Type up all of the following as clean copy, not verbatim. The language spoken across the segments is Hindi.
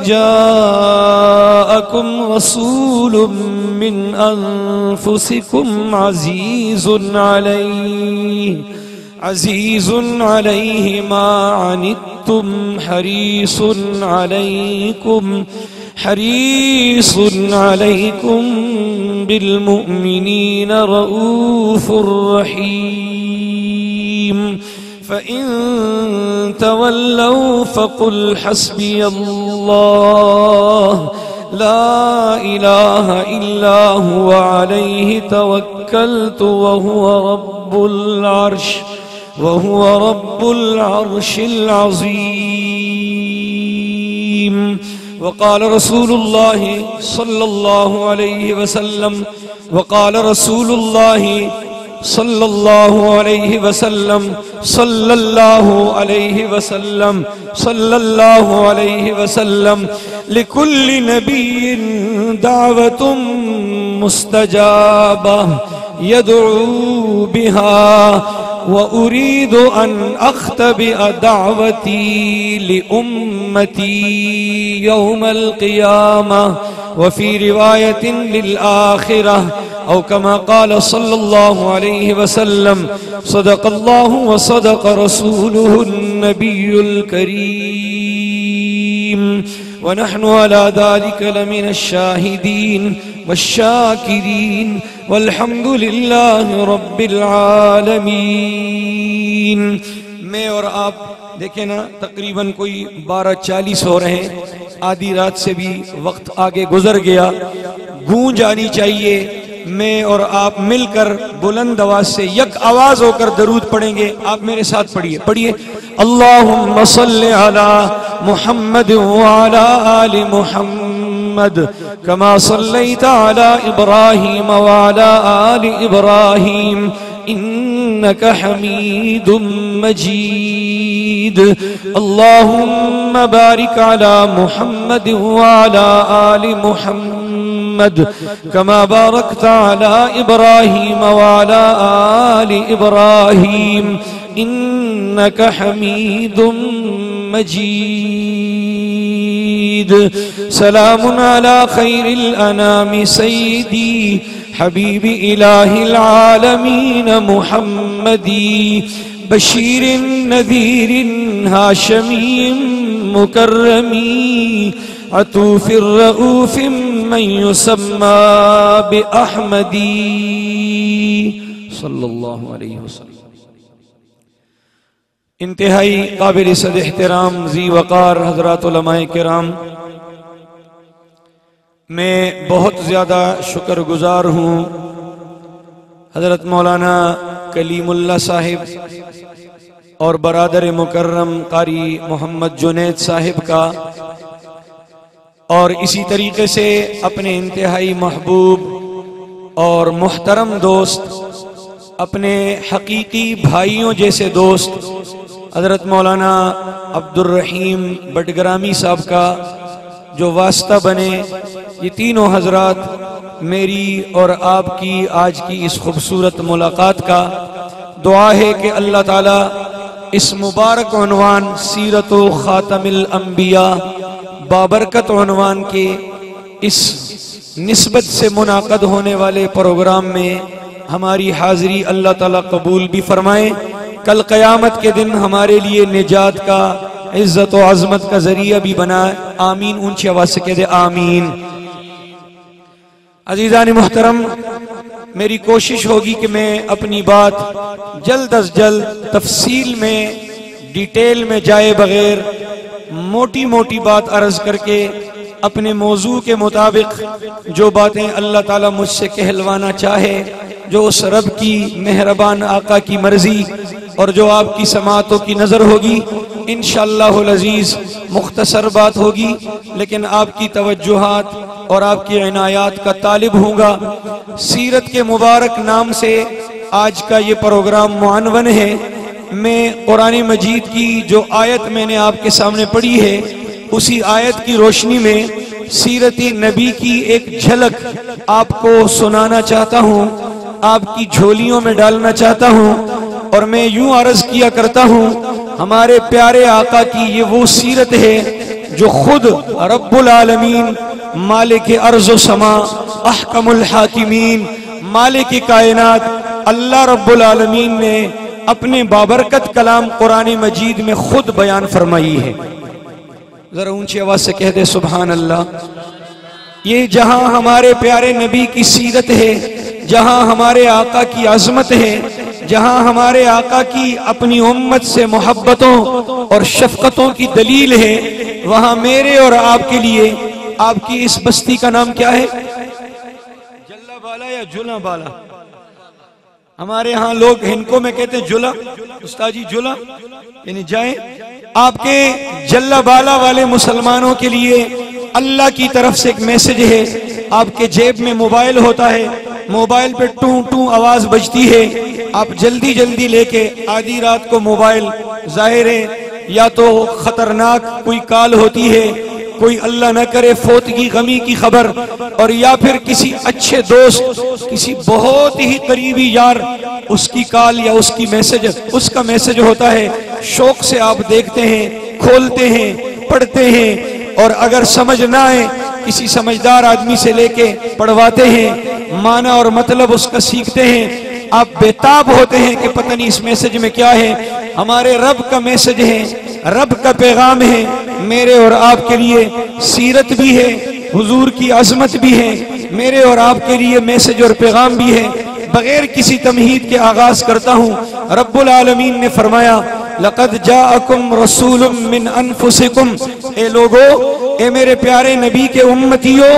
जाअकुम रसूलुम मिन अनफुसिकुम अज़ीज़ुन अलैहि मा अनित्तुम हरीसुन अलैकुम बिलमुमिनीना रऊफ़ुर रहीम। फ़इन तवल्लौ फ़क़ुल हस्बियल्लाह ला इलाहा इल्ला हुवा अलैहि तवक्कलतु वहुवा रब्बुल अर्शिल अज़ीम। वक़ाल रसूलुल्लाहि सल्लल्लाहु अलैहि वसल्लम सल्लल्लाहु अलैहि वसल्लम लिकुल्लि नबिय्यिन दावतुम मुस्तजाबा यदऊ बिहा व उरीदु अन अख्तबिअ दावती लि उम्मती यौमल क़ियामह व फी रिवायतिन लिल आखिरह औ कमा क़ाल सल्लल्लाहु अलैहि वसल्लम सदक़ल्लाहु व सदक़ रसूलुहुन नबियुल करीम व नहनु अला ज़ालिका लमिनश शाहिदीन वश्शाकिरीन वल्हम्दुलिल्लाहि रब्बिल आलमीन। मैं और आप देखें ना, तकरीबन कोई 12:40 हो रहे हैं, आधी रात से भी वक्त आगे गुजर गया। गूंज आनी चाहिए। मैं और आप मिलकर बुलंद आवाज से यक आवाज होकर दरूद पढ़ेंगे। आप मेरे साथ पढ़िए अल्लाहुम्मा सल्लि अला मुहम्मद व अला आलि मुहम्मद कमा सल्लैता अला इब्राहीम व अला आलि इब्राहीम इन्नका हमीदुम मजीद। अल्लाहुम्मा बारिक अला मुहम्मद व अला आलि मुहम्मद कमा बारकता अला इब्राहीम व अला आलि इब्राहीम इन्नका हमीदुम मजीद। सलामुन अला खैरिल अनामि सय्यदी हबीबी इलाहिल आलमीन मुहम्मदी बशीरिन नज़ीरिन हाशमीम मुकर्रमी अतूफिर रऊफिम मन युसम्मा बि अहमदी सल्लल्लाहु अलैहि वसल्लम। इंतहाई काबिल सद एहतराम ज़ी वक़ार हज़रात उलमाए किराम, मैं बहुत ज़्यादा शुक्रगुजार हूँ हज़रत मौलाना कलीमुल्लाह साहिब और बरादर मुकर्रम कारी मोहम्मद जुनैद साहिब का, और इसी तरीके से अपने इंतहाई महबूब और मुहतरम दोस्त, अपने हकीकी भाइयों जैसे दोस्त हज़रत मौलाना अब्दुर रहीम बटग्रामी साहब का जो वास्ता बने। ये तीनों हजरात मेरी और आपकी आज की इस खूबसूरत मुलाकात का दुआ है कि अल्लाह ताला इस मुबारक उन्वान सीरतो ख़ातमिल अंबिया बाबरकत उन्वान के इस निस्बत से मुनाक़द होने वाले प्रोग्राम में हमारी हाज़िरी अल्लाह ताला कबूल भी फरमाए। कल क़यामत के दिन हमारे लिए निजात का, इज्जत व अज़मत का जरिया भी बनाए। आमीन। ऊंची आवाज से कह दे आमीन। अज़ीज़ान मुहतरम, मेरी कोशिश होगी कि मैं अपनी बात जल्द अज जल्द तफसील में, डिटेल में जाए बगैर मोटी मोटी बात अर्ज करके अपने मौजू के मुताबिक जो बातें अल्लाह ताला मुझसे कहलवाना चाहे, जो उस रब की मेहरबान आका की मर्जी और जो आपकी समातों की नजर होगी, इंशाअल्लाहुल अज़ीज़ मुख्तसर बात होगी, लेकिन आपकी तवज्जुहात और आपकी इनायात का तालिब हूँगा। सीरत के मुबारक नाम से आज का ये प्रोग्राम मुअनवन है। मैं कुरान मजीद की जो आयत मैंने आपके सामने पढ़ी है, उसी आयत की रोशनी में सीरती नबी की एक झलक आपको सुनाना चाहता हूँ, आपकी झोलियों में डालना चाहता हूँ। और मैं यूं अर्ज किया करता हूँ, हमारे प्यारे आका की ये वो सीरत है जो खुद रब्बुल आलमीन मालिक अर्ज़ व समा अहकमुल हाकिमीन मालिक कायनात अल्लाह रब्बुल आलमीन ने अपने बाबरकत कलाम कुरान मजीद में खुद बयान फरमाई है। जरा ऊंची आवाज से कह दे सुभान अल्लाह। ये जहां हमारे प्यारे नबी की सीरत है, जहां हमारे आका की अजमत है, जहां हमारे आका की अपनी उम्मत से मोहब्बतों और शफकतों की दलील है, वहां मेरे और आपके लिए आपकी इस बस्ती का नाम क्या है? जल्ला बाला या जुला बाला? हमारे यहाँ लोग इनको में कहते हैं जुला, उस्ताजी जुला यानी जाए। आपके जल्ला बाला वाले मुसलमानों के लिए अल्लाह की तरफ से एक मैसेज है। आपके जेब में मोबाइल होता है, मोबाइल पे टू टू आवाज बजती है, आप जल्दी जल्दी लेके आधी रात को मोबाइल, जाहिर है या तो खतरनाक कोई कॉल होती है, कोई अल्लाह न करे फौतगी गमी की खबर, और या फिर किसी अच्छे दोस्त, किसी बहुत ही करीबी यार उसकी कॉल या उसकी मैसेज, उसका मैसेज होता है। शौक से आप देखते हैं, खोलते हैं, पढ़ते हैं, और अगर समझ ना आए किसी समझदार आदमी से लेके पढ़वाते हैं, माना और मतलब उसका सीखते हैं। आप बेताब होते हैं कि पता नहीं इस मैसेज में क्या है। हमारे रब का मैसेज है, रब का पैगाम है, मेरे और आपके लिए सीरत भी है, हुजूर की अजमत भी है, मेरे और आपके लिए मैसेज और पैगाम भी है। बगैर किसी तमहीद के आगाज करता हूँ। रब्बुल आलमीन ने फरमाया लक़द जाअकुम रसूलुम मिन अनफुसिकुम, ए लोगो, ए मेरे प्यारे नबी के उम्मतियों,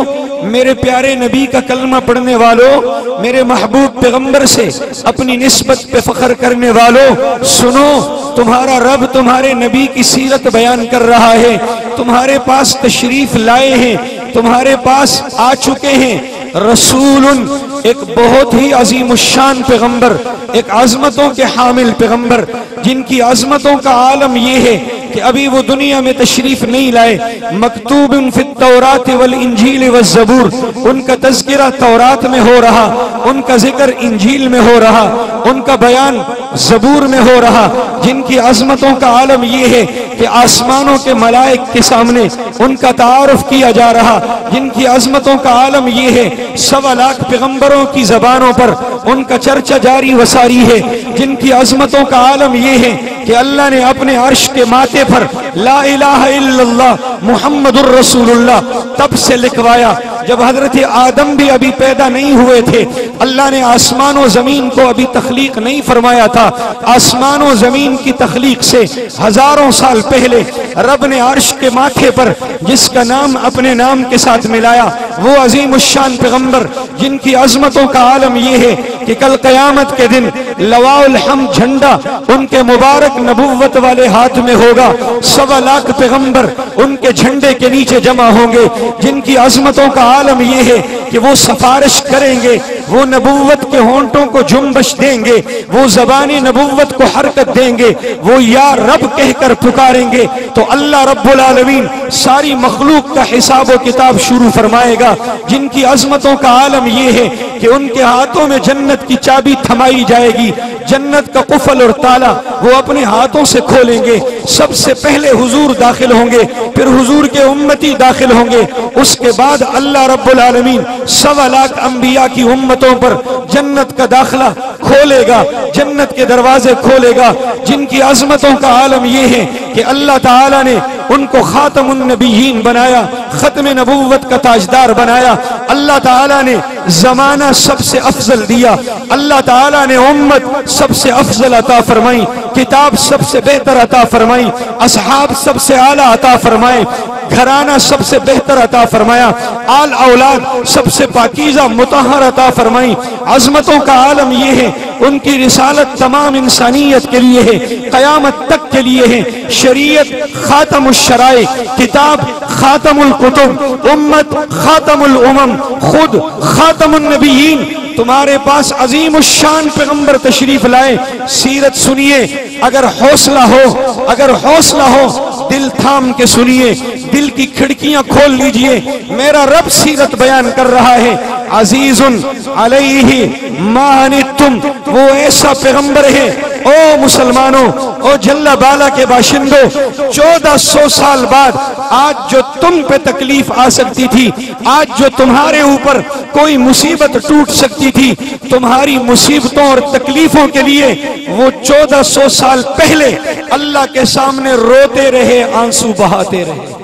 मेरे प्यारे नबी का कलमा पढ़ने वालों, मेरे महबूब पैगंबर से अपनी निस्बत पे फख्र करने वालों, सुनो, तुम्हारा रब तुम्हारे नबी की सीरत बयान कर रहा है। तुम्हारे पास तशरीफ लाए हैं, तुम्हारे पास आ चुके हैं रसूलुन, एक बहुत ही अजीमुश्शान पैगंबर, एक अजमतों के हामिल पैगंबर, जिनकी अजमतों का आलम यह है कि अभी वो दुनिया में तशरीफ नहीं लाए। मकतूबुन फित तौरात वल इंजील वज़ ज़बूर, उनका तज़किरा तौरात में हो रहा, उनका जिक्र इंजील में हो रहा, उनका बयान ज़बूर में हो रहा। जिनकी अजमतों का आलम यह है कि आसमानों के मलाइक के सामने उनका तारुफ किया जा रहा। जिनकी अजमतों का आलम यह है 1.25 लाख पैगंबरों की जबानों पर उनका चर्चा जारी वसारी है। जिनकी अजमतों का आलम यह है कि अल्लाह ने अपने अर्श के माथे पर ला इलाहा इल्लल्लाह मुहम्मदुर रसूलुल्लाह तब से लिखवाया जब हजरत आदम भी अभी पैदा नहीं हुए थे। अल्लाह ने आसमान और जमीन को अभी तख्लीक नहीं फरमाया था। आसमान और जमीन की तख्लीक से हजारों साल पहले रब ने अर्श के माथे पर जिसका नाम अपने नाम के साथ मिलाया, वो अजीमुश्शान पैगंबर, जिनकी अजमतों का आलम यह है कि कल क़यामत के दिन लवाउल हम्द झंडा उनके मुबारक नबुव्वत वाले हाथ में होगा। 1.25 लाख पैगंबर उनके झंडे के नीचे जमा होंगे। जिनकी अजमतों का आलम यह है कि वो सिफारिश करेंगे, वो नबुव्वत के होंठों को जुम्बश देंगे, वो ज़बानी नबुव्वत को हरकत देंगे, वो या रब कहकर पुकारेंगे तो अल्लाह रब्बुल आलमीन सारी मखलूक का हिसाब व किताब शुरू फरमाएगा। जिनकी अजमतों का आलम यह है कि उनके हाथों में जन्नत की चाबी थमाई जाएगी, जन्नत का कुफल और ताला वो अपने हाथों से खोलेंगे। सबसे पहले हुजूर दाखिल होंगे, फिर हुजूर के उम्मती दाखिल होंगे, उसके बाद अल्लाह रब्बुल आलमीन 1.25 लाख अंबिया की उम्मतों पर जन्नत का दाखिला खोलेगा, जन्नत के दरवाजे खोलेगा। जिनकी अजमतों का आलम यह है कि अल्लाह ताला ने उनको खातमुन नबिय्यीन बनाया, खत्म नबुव्वत का ताजदार बनाया। अल्लाह ताला ने जमाना सबसे अफजल दिया, अल्लाह ताला ने उम्मत सबसे अफजल अता फरमाई, किताब सबसे बेहतर अता फरमाई, असहाब सबसे आला अता फरमाए, घराना सबसे बेहतर अता फरमाया, आल औलाद सबसे पाकीज़ा मुतहहर अता फरमाई। अजमतों का आलम यह है उनकी रिसालत तमाम इंसानियत के लिए है, क़यामत तक के लिए है। शरीयत खातमुश शराए, किताब खातमुल कुतुब, उम्मत खातमुल उमम, खुद खातमुन नबिय्यीन। तुम्हारे पास अजीमुश्शान पैगंबर तशरीफ लाए, सीरत सुनिए। अगर हौसला हो, अगर हौसला हो, दिल थाम के सुनिए, दिल की खिड़कियां खोल लीजिए। मेरा रब सीरत बयान कर रहा है। अजीजुन अलैहि मा अनित्तुम, वो ऐसा पैगंबर है ओ मुसलमानों, ओ जल्ला बाला के बाशिंदों, 1400 साल बाद आज जो तुम पे तकलीफ आ सकती थी, आज जो तुम्हारे ऊपर कोई मुसीबत टूट सकती थी, तुम्हारी मुसीबतों और तकलीफों के लिए वो 1400 साल पहले अल्लाह के सामने रोते रहे, आंसू बहाते रहे।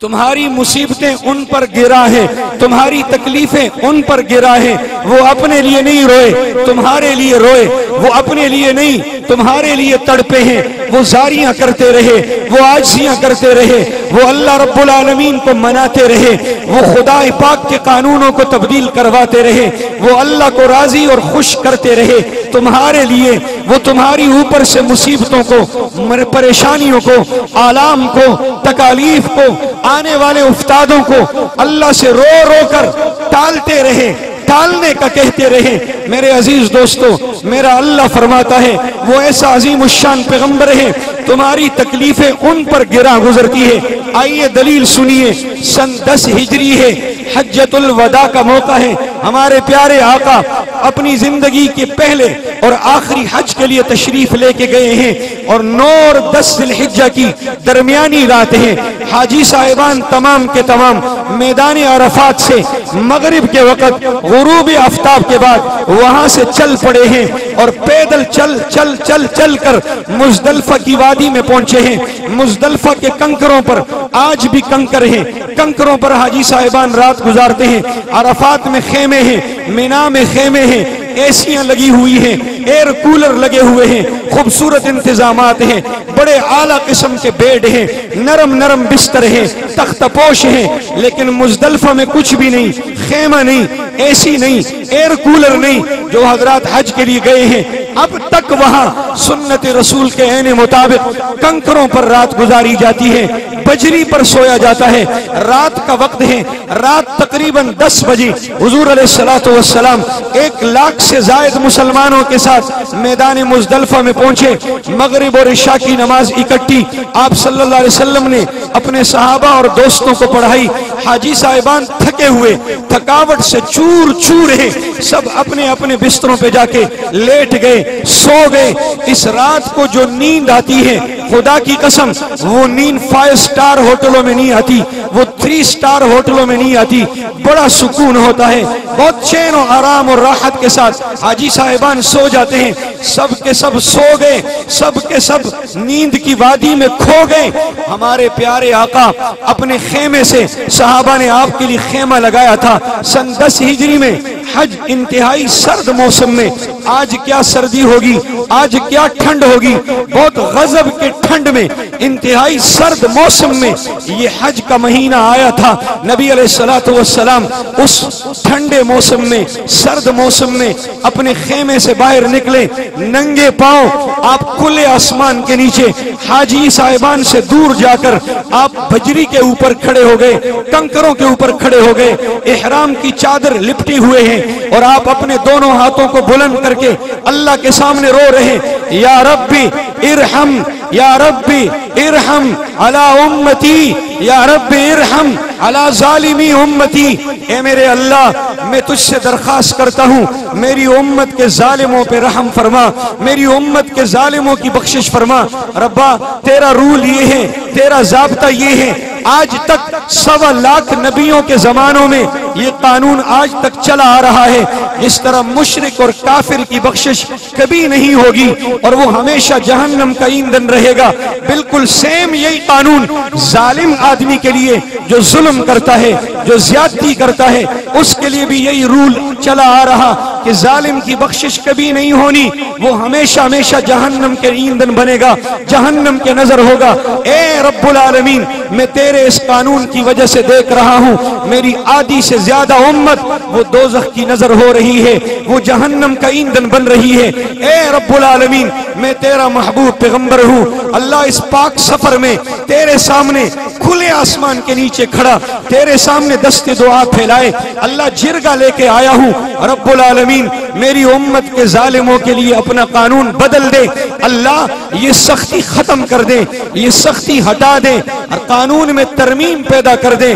तुम्हारी मुसीबतें उन पर गिरा है, तुम्हारी तकलीफें उन पर गिरा है। वो अपने लिए नहीं रोए, तुम्हारे लिए रोए। वो अपने लिए नहीं, तुम्हारे लिए तड़पे हैं। वो जारियां करते रहे, वो आजियां करते रहे, वो अल्लाह रब्बुल आलमीन को मनाते रहे, वो खुदा पाक के कानूनों को तब्दील करवाते रहे, वो अल्लाह को राजी और खुश करते रहे तुम्हारे लिए। वो तुम्हारी ऊपर से मुसीबतों को, परेशानियों को, आलाम को, तकालीफ को, आने वाले उफ्तादों को अल्लाह से रो रो कर टालते रहे, टालने का कहते रहे। मेरे अजीज दोस्तों, मेरा अल्लाह फरमाता है वो ऐसा अजीम उश्शान पैगंबर है, तुम्हारी तकलीफें उन पर गिरा गुजरती है। आइए दलील सुनिए। सन 10 हिजरी है, हज्जतुल वदा का मौका है। हमारे प्यारे आका अपनी जिंदगी के पहले और आखिरी हज के लिए तशरीफ लेके गए हैं और 9 और 10 जिलहिज्जा की दरमियानी रात है। हाजी साहिबान तमाम के तमाम मैदान अरफात से मगरिब के वक्त गुरूब आफ्ताब के बाद वहां से चल पड़े हैं और पैदल चल चल चल चल कर मुजदलफा की वादी में पहुंचे हैं। मुजदलफा के कंकरों पर आज भी कंकर हैं, कंकरों पर हाजी साहिबान रात गुजारते हैं। अरफात में खेमे हैं, मिना में खेमे हैं, एसियां लगी हुई हैं, एयर कूलर लगे हुए हैं, खूबसूरत इंतजामात हैं, बड़े आला किस्म के बेड हैं, नरम नरम बिस्तर हैं, तख्तपोश हैं। लेकिन मुजदलफा में कुछ भी नहीं, खेमा नहीं, एसी नहीं, एयर कूलर नहीं। जो हजरात हज के लिए गए हैं अब तक वहां सुन्नत रसूल के ऐने मुताबिक कंकरों पर रात गुजारी जाती है, बजरी पर सोया जाता है। रात का वक्त है, रात तकरीबन 10 बजे हुजूर अलैहिस्सलातु वस्सलाम 1 लाख से जायद मुसलमानों के साथ मैदान मुजदलफा में पहुंचे। मगरिब और इशा की नमाज इकट्ठी आप सल्लल्लाहु अलैहि वसल्लम ने अपने सहाबा और दोस्तों को पढ़ाई। हाजी साहिबान थके हुए, थकावट से चूर चूर है, सब अपने अपने बिस्तरों पे जाके लेट गए, सो गए। इस रात को जो नींद आती है, खुदा की कसम वो नींद 5 स्टार होटलों में नहीं आती, वो 3 स्टार होटलों में नहीं आती। बड़ा सुकून होता है, बहुत चैन और आराम और राहत के साथ हाजी साहिबान सो जाते हैं। सब के सब सो गए, सब के सब नींद की वादी में खो गए। हमारे प्यारे आका अपने खेमे से, सहाबा ने आपके लिए खेमा लगाया था। सन 10 हिजरी में हज इंतहाई सर्द मौसम में, आज क्या सर्दी होगी, आज क्या ठंड होगी, बहुत गजब के ठंड में, इंतहाई सर्द मौसम में ये हज का महीना आया था। नबी अलैहिस्सलातु वस्सलाम उस ठंडे मौसम में, सर्द मौसम में अपने खेमे से बाहर निकले, नंगे पांव आप खुले आसमान के नीचे हाजी साहिबान से दूर जाकर आप बजरी के ऊपर खड़े हो गए, कंकरों के ऊपर खड़े हो गए, इहराम की चादर लिपटी हुए हैं और आप अपने दोनों हाथों को बुलंद करके अल्लाह के सामने रो रहे हैं, या रब्बी इरहम, या रब्बी इरहम अला उम्मती, या रब्बी इरहम अला जालिमी उम्मती। ए मेरे अल्लाह, मैं तुझसे दरखास्त करता हूँ मेरी उम्मत के जालिमों पे रहम फरमा, मेरी उम्मत के जालिमों की बख्शिश फरमा। रब्बा तेरा रूल ये है, तेरा ज़ाब्ता ये है। आज तक 1.25 लाख नबियों के जमानों में ये कानून आज तक चला आ रहा है। जिस तरह मुशरिक और काफिर की बख्शिश कभी नहीं होगी और वो हमेशा जहन्नम का ईंधन रहेगा, बिल्कुल सेम यही कानून जालिम आदमी के लिए, जो जुल्म करता है, जो ज्यादती करता है, उसके लिए भी यही रूल चला आ रहा कि जालिम की बख्शिश कभी नहीं होनी, वो हमेशा हमेशा जहन्नम के ईंधन बनेगा, जहन्नम के नजर होगा। ए रब्बुल आलमीन, मैं तेरे इस कानून की वजह से देख रहा हूँ मेरी आधी से ज्यादा उम्मत वो दोज़ख की नजर हो रही है, वो जहन्नम का ईंधन बन रही है। ए रब्बुल आलमीन, मैं तेरा महबूब पैगंबर हूँ। अल्लाह इस पाक सफर में तेरे सामने खुले आसमान के नीचे खड़ा, तेरे सामने दस्ते दुआ फैलाए अल्लाह जिरगा लेके आया हूँ। रब्बुल आलमीन, मेरी उम्मत के जालिमों के लिए अपना कानून बदल दे। अल्लाह ये सख्ती खत्म कर दे, ये सख्ती हटा दे और कानून में तरमीम पैदा कर दे।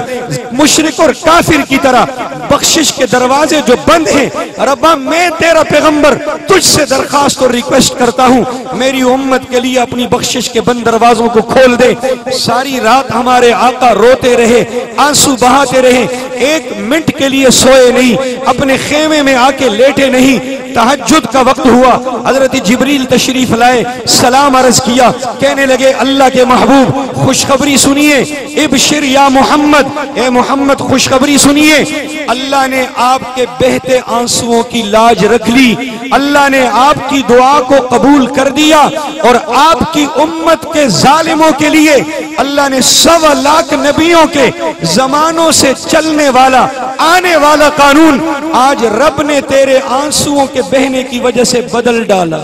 मुशरिक और काफिर की तरह बख्शिश के दरवाजे जो बंद हैं, रब्बा मैं तेरा पैगंबर तुझसे दरखास्त और रिक्वेस्ट करता हूँ, मेरी उम्मत के लिए अपनी बख्शिश के बंद दरवाजों को खोल दे। सारी रात हमारे आका रोते रहे, आंसू बहाते रहे, एक मिनट के लिए सोए नहीं, अपने खेमे में आके लेटे नहीं। तहज्जुद का वक्त हुआ, हजरत जिब्रील तशरीफ लाए, सलाम अर्ज किया, कहने लगे अल्लाह के महबूब खुशखबरी सुनिए, इबशिर या मोहम्मद, ए मोहम्मद खुशखबरी सुनिए, अल्लाह ने आपके बहते आंसुओं की लाज रख ली, अल्लाह ने आपकी दुआ को कबूल कर दिया और आपकी उम्मत के जालिमों के लिए अल्लाह ने 1.25 लाख नबियों के जमानों से चलने वाला आने वाला कानून आज रब ने तेरे आंसुओं के बहने की वजह से बदल डाला।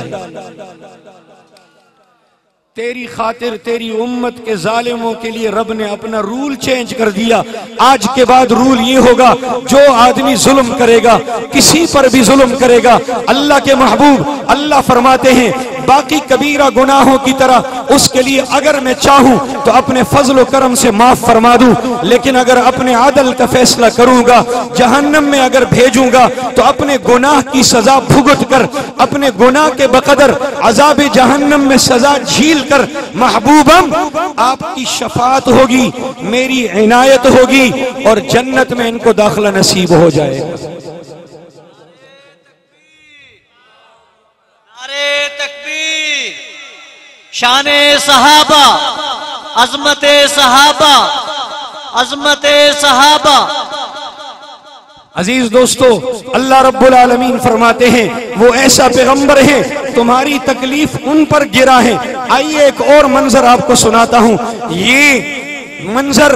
तेरी खातिर तेरी उम्मत के जालिमों के लिए रब ने अपना रूल चेंज कर दिया। आज के बाद रूल ये होगा, जो आदमी जुल्म करेगा, किसी पर भी जुल्म करेगा, अल्लाह के महबूब अल्लाह फरमाते हैं बाकी कबीरा गुनाहों की तरह उसके लिए अगर मैं चाहूं तो अपने फजल करम से माफ फरमा दूं, लेकिन अगर अपने आदल का फैसला करूंगा, जहन्नम में अगर भेजूंगा तो अपने गुनाह की सजा भुगत कर, अपने गुनाह के बकदर अजाब जहन्नम में सजा झील कर महबूबम आपकी शफात होगी, मेरी इनायत होगी और जन्नत में इनको दाखिला नसीब हो जाएगा। नारे तकबीर, शाने सहाबा, अजमते सहाबा, अजमते सहाबा। अजीज दोस्तों, अल्लाह रब्बुल आलमीन फरमाते हैं वो ऐसा पैगंबर है तुम्हारी तकलीफ उन पर गिरा है। आइए एक और मंजर आपको सुनाता हूं। ये मंजर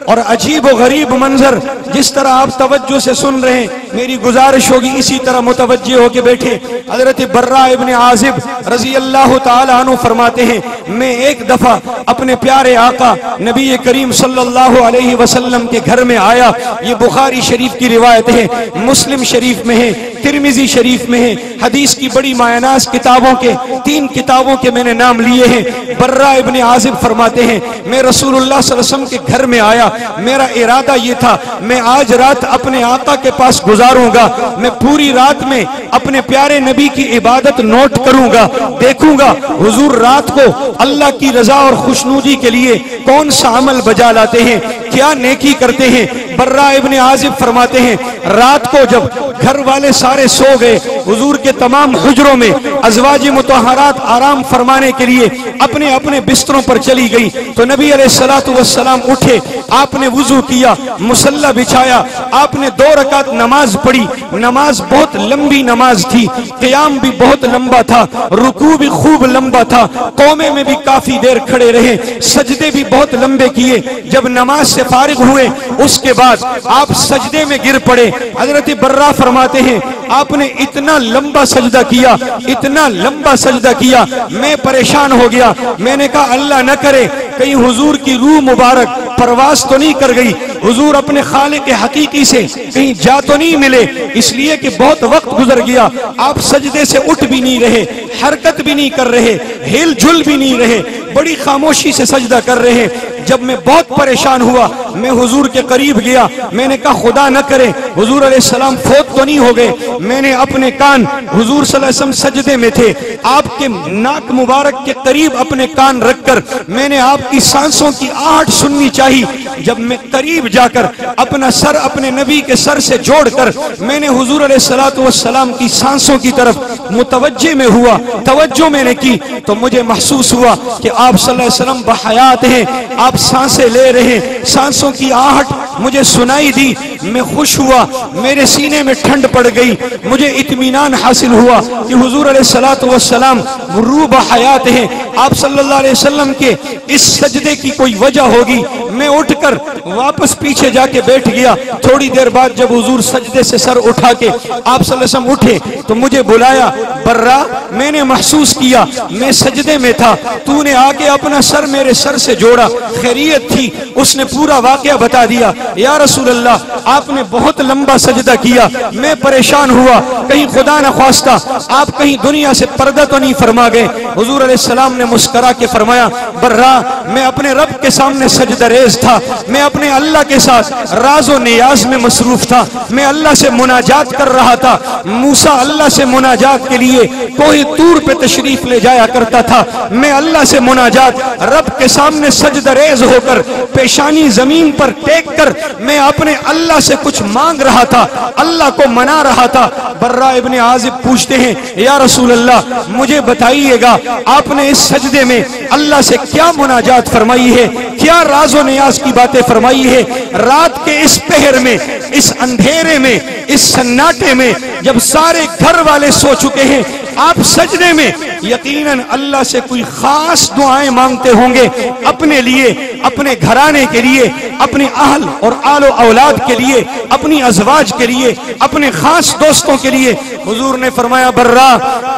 और अजीब व गरीब मंजर जिस तरह आप तवज्जो से सुन रहे हैं, मेरी गुजारिश होगी इसी तरह मुतवज्जे होके बैठे। हजरत बर्रा इब्न आजिब रजी अल्लाह ताला अन्हु फरमाते हैं मैं एक दफा अपने प्यारे आका नबी करीम सल्लल्लाहु अलैहि वसल्लम के घर में आया। ये बुखारी शरीफ की रिवायत है, मुस्लिम शरीफ में है, तिरमिजी शरीफ में है। हदीस की बड़ी मायनाज किताबों के 3 किताबों के मैंने नाम लिए हैं। बर्रा इब्न आजिब फरमाते हैं मैं रसूलुल्लाह सल्लल्लाहु अलैहि वसल्लम के घर में आया, मेरा इरादा ये था मैं आज रात अपने आका के पास गुजारूंगा, मैं पूरी रात में अपने प्यारे नबी की इबादत नोट करूंगा, देखूंगा हुजूर रात को अल्लाह की रजा और खुशनुदी के लिए कौन सा अमल बजा लाते हैं, क्या नेकी करते हैं। बर्रा इब्न आजिब फरमाते हैं रात को जब घर वाले सारे सो गए, हुजूर के तमाम हुजरों में अज़वाज मुतहरात आराम फरमाने के लिए अपने अपने बिस्तरों पर चली गई, तो नबी अलैहिस्सलातु वस्सलाम उठे, आपने वुजू किया, मुसल्ला बिछाया, आपने 2 रकात नमाज पढ़ी। नमाज बहुत लंबी नमाज थी, क़ियाम भी बहुत लंबा था, रुकू भी खूब लंबा था, कौमे में भी काफी देर खड़े रहे, सजदे भी बहुत लंबे किए। जब नमाज से फारिग हुए उसके बाद आप सजदे में गिर पड़े। हजरत बर्रा फरमाते हैं आपने इतना लंबा सजदा किया, इतना लंबा सजदा किया, मैं परेशान हो गया। मैंने कहा अल्लाह न करे कहीं हुजूर की रूह मुबारक परवास तो नहीं कर गई, हुजूर अपने खालिक हकीकी से कहीं जा तो नहीं मिले, इसलिए कि बहुत वक्त गुजर गया, आप सजदे से उठ भी नहीं रहे, हरकत भी नहीं कर रहे, हिल जुल भी नहीं रहे, बड़ी खामोशी से सजदा कर रहे। जब मैं बहुत परेशान हुआ मैं हुजूर के करीब गया, मैंने कहा खुदा न करे हुजूर अलैहिस्सलाम फोत तो नहीं हो गए। मैंने अपने कान हुजूर सल्लल्लाहु अलैहि वसल्लम सजदे में थे, आपके नाक मुबारक के करीब अपने कान रखकर मैंने आपकी सांसों की आहट सुननी चाहिए। जब मैं करीब जाकर अपना सर अपने नबी के सर से जोड़कर मैंने हुजूर अलैहिस्सलातु वस्सलाम की सांसों की तरफ मुतवज्जे में हुआ, तवज्जो मैंने की, तो मुझे महसूस हुआ कि आप सल्लल्लाहु अलैहि वसल्लम बहयात हैं, आप सांसें ले रहे, सांसों की आहट मुझे सुनाई दी, मैं खुश हुआ, मेरे सीने में ठंड पड़ गई, मुझे इत्मीनान हासिल हुआ कि हुजूर अलैहिस्सलातु वस्सलाम रूह बहयात हैं। आप सल्लल्लाहु अलैहि वसल्लम के इस सजदे की कोई वजह होगी। मैं उठकर वापस पीछे जाके बैठ गया। थोड़ी देर बाद जब हुजूर सजदे से सर उठा के आप सल्लल्लाहु अलैहि वसल्लम उठे तो मुझे बुलाया, बर्रा मैंने महसूस किया मैं सजदे में था, तूने आके अपना सर मेरे सर से जोड़ा, खैरियत थी। उसने पूरा वाकया बता दिया। या रसूल अल्लाह आपने बहुत लंबा सजदा किया, मैं परेशान हुआ, कहीं खुदा न ख्वास्ता आप कहीं दुनिया से पर्दा तो नहीं फरमा गए। हुजूर अलैहिस्सलाम ने मुस्करा के फरमाया बर्रा मैं अपने रब के सामने सजदा रेज तेज था, मैं अपने अल्लाह के साथ राजो नियाज में मसरूफ था, मैं अल्लाह से मुनाजात कर रहा था। मूसा अल्लाह से मुनाजात के लिए कोई तूर पे तशरीफ ले जाया करता था, मैं अल्लाह से मुनाजात रब के सामने सजदरेज होकर पेशानी जमीन पर टेक कर मैं अपने अल्लाह से कुछ मांग रहा था, अल्लाह को मना रहा था। बर्रा इब्ने आजिब पूछते हैं, या रसूल अल्लाह मुझे बताइएगा आपने इस सजदे में अल्लाह से क्या मुनाजात फरमाई है, क्या राजो नियाज की बातें फरमाई है? रात के इस पहर में, इस अंधेरे में, इस सन्नाटे में, जब सारे घर वाले सो चुके हैं, आप सजदे में यकीनन अल्लाह से कोई खास दुआएं मांगते होंगे, अपने लिए, अपने घराने के लिए, अपने अहल और आलो औलाद के लिए, अपनी अजवाज के लिए, अपने खास दोस्तों के लिए। हुजूर ने फरमाया, बर्रा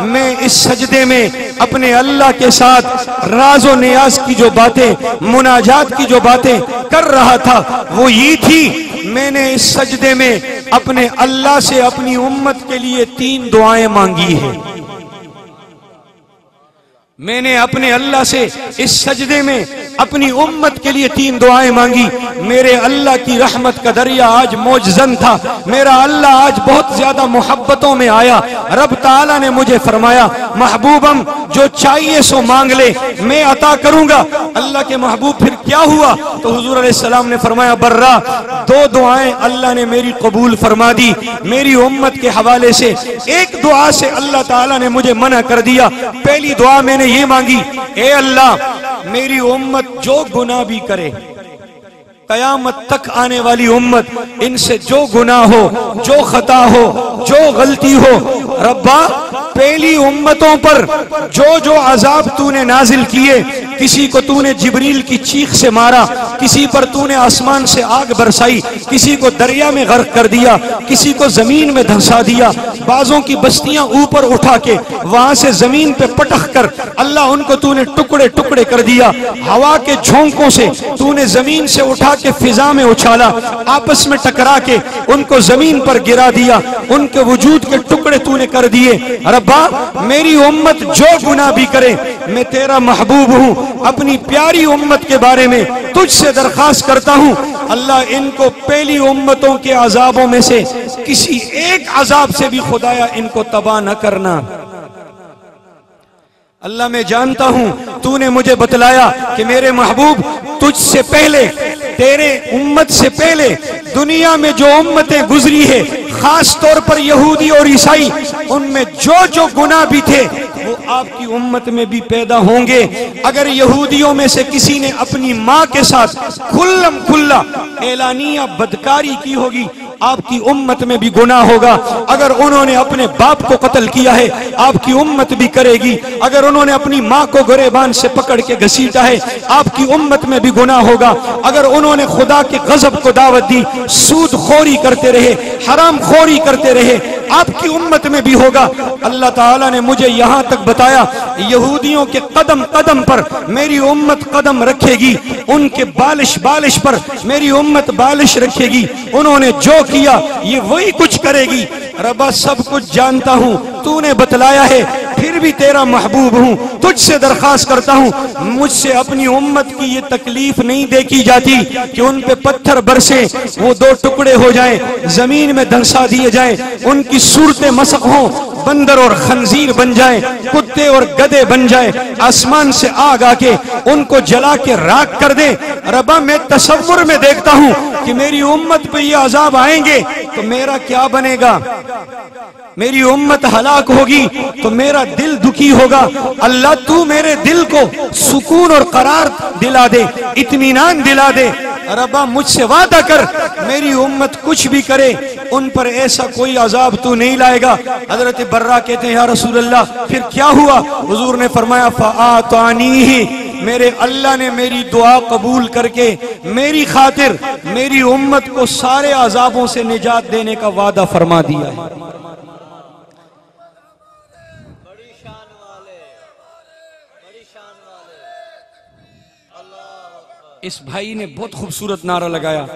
मैं इस सजदे में अपने अल्लाह के साथ राजो नियाज की जो बातें, मुनाजात की जो बातें कर रहा था वो ये थी, मैंने इस सजदे में अपने अल्लाह से अपनी उम्मत के लिए 3 दुआएं मांगी हैं। मैंने अपने अल्लाह से इस सजदे में अपनी उम्मत के लिए 3 दुआएं मांगी। मेरे अल्लाह की रहमत का दरिया आज मौजज़न था, मेरा अल्लाह आज बहुत ज्यादा मोहब्बतों में आया। रब ताला ने मुझे फरमाया, महबूबम जो चाहिए सो मांग ले, मैं अता करूंगा। अल्लाह के महबूब फिर क्या हुआ? तो हुजूर अलैहि सलाम ने फरमाया, बर्रा 2 दुआएं अल्लाह ने मेरी कबूल फरमा दी मेरी उम्मत के हवाले से। एक दुआ से अल्लाह ताला ने मुझे मना कर दिया। पहली दुआ मैंने ये मांगी, ए अल्लाह मेरी उम्मत जो गुनाह भी करे, कयामत तक आने वाली उम्मत, इनसे जो गुनाह हो, जो खता हो, जो गलती हो, रब्बा पहली उम्मतों पर जो जो अजाब तूने नाजिल किए, किसी को तूने जिब्रील की चीख से मारा, किसी पर तूने आसमान से आग बरसाई, किसी को दरिया में गर्क कर दिया, किसी को जमीन में धंसा दिया, बाजों की बस्तियां ऊपर उठा के वहां से जमीन पे पटक कर अल्लाह उनको तूने टुकड़े टुकड़े कर दिया। हवा के झोंकों से तूने जमीन से उठा के फिजा में उछाला, आपस में टकरा के उनको जमीन पर गिरा दिया, उनके वजूद के टुकड़े तूने कर दिए। रब्बा मेरी उम्मत जो गुनाह भी करे, मैं तेरा महबूब हूँ, अपनी प्यारी उम्मत के बारे में तुझसे दरखास्त करता हूँ, अल्लाह इनको पहली उम्मतों के अजाबों में से किसी एक अजाब से भी खुदाया इनको तबाह न करना। अल्लाह मैं जानता हूं तूने मुझे बतलाया कि मेरे महबूब तुझसे पहले, तेरे उम्मत से पहले दुनिया में जो उम्मतें गुजरी है, खास तौर पर यहूदी और ईसाई, उनमें जो जो गुनाह भी थे वो आपकी उम्मत में भी पैदा होंगे। अगर यहूदियों में से किसी ने अपनी माँ के साथ खुल्लम खुल्ला एलानिया बदकारी की होगी, आपकी उम्मत में भी गुनाह होगा। अगर उन्होंने अपने बाप को कत्ल किया है, आपकी उम्मत भी करेगी। अगर उन्होंने अपनी माँ को गिरेबान से पकड़ के घसीटा है, आपकी उम्मत में भी गुनाह होगा। अगर उन्होंने खुदा के गजब को दावत दी, सूद खोरी करते रहे, हराम खोरी करते रहे, आपकी उम्मत में भी होगा। अल्लाह ताला ने मुझे यहाँ तक बताया, यहूदियों के कदम कदम पर मेरी उम्मत कदम रखेगी, उनके बालिश बालिश पर मेरी उम्मत बालिश रखेगी। उन्होंने जो किया ये वही कुछ करेगी। रब्बा सब कुछ जानता हूँ, तूने बतलाया है, फिर भी तेरा महबूब हूँ, तुझसे दरखास्त करता हूँ, मुझसे अपनी उम्मत की ये तकलीफ नहीं देखी जाती कि उन पे पत्थर बरसे, वो 2 टुकड़े हो जाएं, जमीन में धंसा दिए जाएं, उनकी सूरतें मसक हों, बंदर और खंजीर बन जाएं, कुत्ते और गधे बन जाएं, आसमान से आग आके उनको जला के राख कर दे। रब्बा मैं तसव्वुर में देखता हूँ कि मेरी उम्मत पे ये अजाब आएंगे तो मेरा क्या बनेगा। मेरी उम्मत हलाक होगी तो मेरा दिल दुखी होगा। अल्लाह तू मेरे दिल को सुकून और करार दिला दे, इत्मीनान दिला दे। रब्बा मुझसे वादा कर, मेरी उम्मत कुछ भी करे उन पर ऐसा कोई अजाब तू नहीं लाएगा। हजरत बर्रा कहते हैं, या रसूल अल्लाह फिर क्या हुआ? हुजूर ने फरमाया, फ़आतानीही, मेरे अल्लाह ने मेरी दुआ कबूल करके मेरी खातिर मेरी उम्मत को सारे अजाबों से निजात देने का वादा फरमा दिया है। इस भाई ने बहुत खूबसूरत नारा लगाया,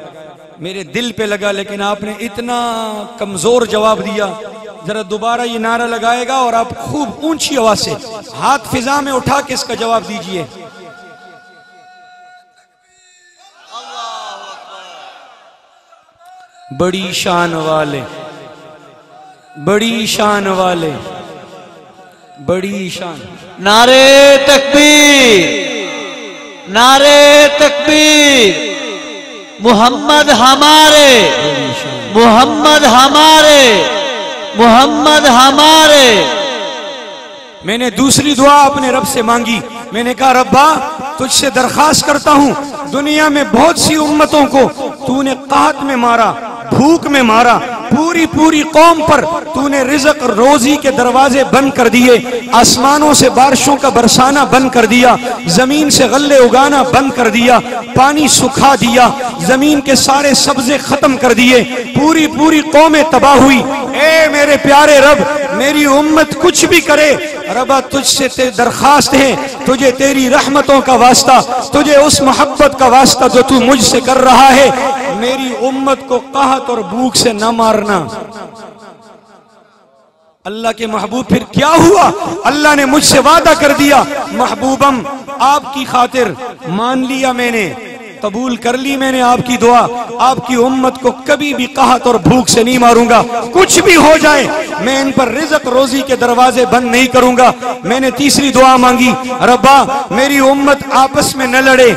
मेरे दिल पे लगा, लेकिन आपने इतना कमजोर जवाब दिया। जरा दोबारा ये नारा लगाएगा और आप खूब ऊंची आवाज से हाथ फिजा में उठा के इसका जवाब दीजिए। बड़ी शान वाले, बड़ी शान वाले, बड़ी शान। नारे तकबीर, नारे तकबीर। मोहम्मद हमारे, मोहम्मद हमारे, मोहम्मद हमारे। मैंने दूसरी दुआ अपने रब से मांगी। मैंने कहा रब्बा तुझसे दरखास्त करता हूं, दुनिया में बहुत सी उम्मतों को तूने कहत में मारा, भूख में मारा, पूरी पूरी कौम पर तूने रिज़्क रोजी के दरवाजे बंद कर दिए, आसमानों से बारिशों का बरसाना बंद कर दिया, जमीन से गल्ले उगाना बंद कर दिया, पानी सुखा दिया, जमीन के सारे सब्जे खत्म कर दिए, पूरी पूरी कौमें तबाह हुई। ए मेरे प्यारे रब, मेरी उम्मत कुछ भी करे, रब्बा तुझसे दरखास्त है, तुझे तेरी रहमतों का वास्ता, तुझे उस मोहब्बत का वास्ता जो तू मुझसे कर रहा है, मेरी उम्मत को कहत और भूख से न मारना। अल्लाह के महबूब फिर क्या हुआ? अल्लाह ने मुझसे वादा कर दिया, महबूबम आपकी खातिर मान लिया मैंने, कबूल कर ली मैंने आपकी दुआ, आपकी उम्मत को कभी भी कहत और भूख से नहीं मारूंगा, कुछ भी हो जाए मैं इन पर रिज़्क रोजी के दरवाजे बंद नहीं करूंगा। मैंने तीसरी दुआ मांगी, रब्बा मेरी उम्मत आपस में न लड़े,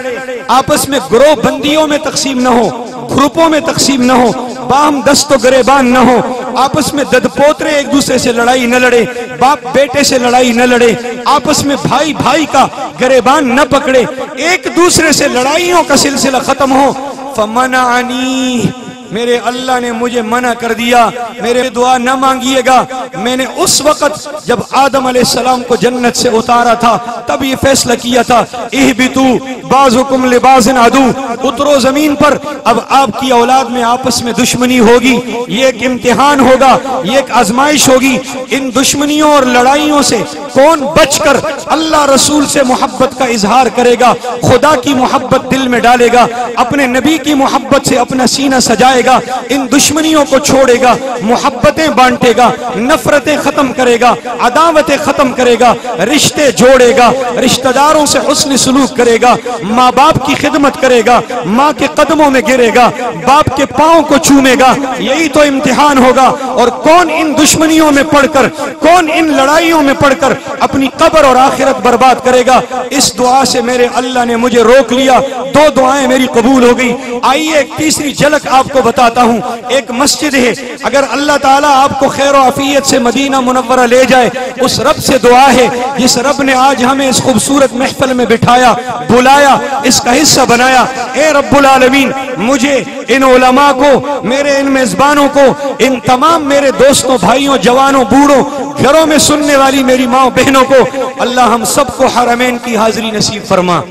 आपस में ग्रोह बंदियों में तकसीम न हो, ग्रुपों में तकसीम न हो, बाम दस्तो गरेबान न हो, आपस में ददपोतरे एक दूसरे से लड़ाई न लड़े, बाप बेटे से लड़ाई न लड़े, आपस में भाई भाई का गरेबान न पकड़े, एक दूसरे से लड़ाइयों का सिलसिला खत्म हो। फमनानी, मेरे अल्लाह ने मुझे मना कर दिया, मेरे दुआ न मांगिएगा। मैंने उस वक्त जब आदम अलैहिस्सलाम को जन्नत से उतारा था तब ये फैसला किया था, इहबितू बाज़ुकुम लिबाज़िन अदू, उतरो जमीन पर, अब आपकी औलाद में आपस में दुश्मनी होगी, ये एक इम्तिहान होगा, ये एक आजमाइश होगी। इन दुश्मनियों और लड़ाइयों से कौन बचकर अल्लाह रसूल से मोहब्बत का इजहार करेगा, खुदा की मोहब्बत दिल में डालेगा, अपने नबी की मोहब्बत से अपना सीना सजाएगा, इन दुश्मनियों को छोड़ेगा, मोहब्बतें बांटेगा, नफरतें खत्म करेगा, अदावतें खत्म करेगा, रिश्ते जोड़ेगा, रिश्तेदारों से हुस्न सलूक करेगा, माँ बाप की खिदमत करेगा, माँ के कदमों में गिरेगा, बाप के पाँव को चूमेगा, यही तो इम्तिहान होगा। और कौन इन दुश्मनियों में पढ़कर, कौन इन लड़ाइयों में पढ़कर अपनी कब्र और आखिरत बर्बाद करेगा? इस दुआ से मेरे अल्लाह ने मुझे रोक लिया, दो दुआएं मेरी कबूल हो गई। आइए एक तीसरी झलक आपको बताता हूँ। एक मस्जिद है, अगर अल्लाह ताला आपको खैर और आफियत से मदीना मुनव्वरा ले जाए, उस रब से दुआ है जिस रब ने आज हमें इस खूबसूरत महफिल में बिठाया, बुलाया, इसका हिस्सा बनाया। ए रब्बुल आलमीन, मुझे, इन उलमा को, मेरे इन मेजबानों को, इन तमाम मेरे दोस्तों, भाइयों, जवानों, बूढ़ों, घरों में सुनने वाली मेरी माँ बहनों को, अल्लाह हम सबको हरमैन की हाजिरी नसीब फरमा।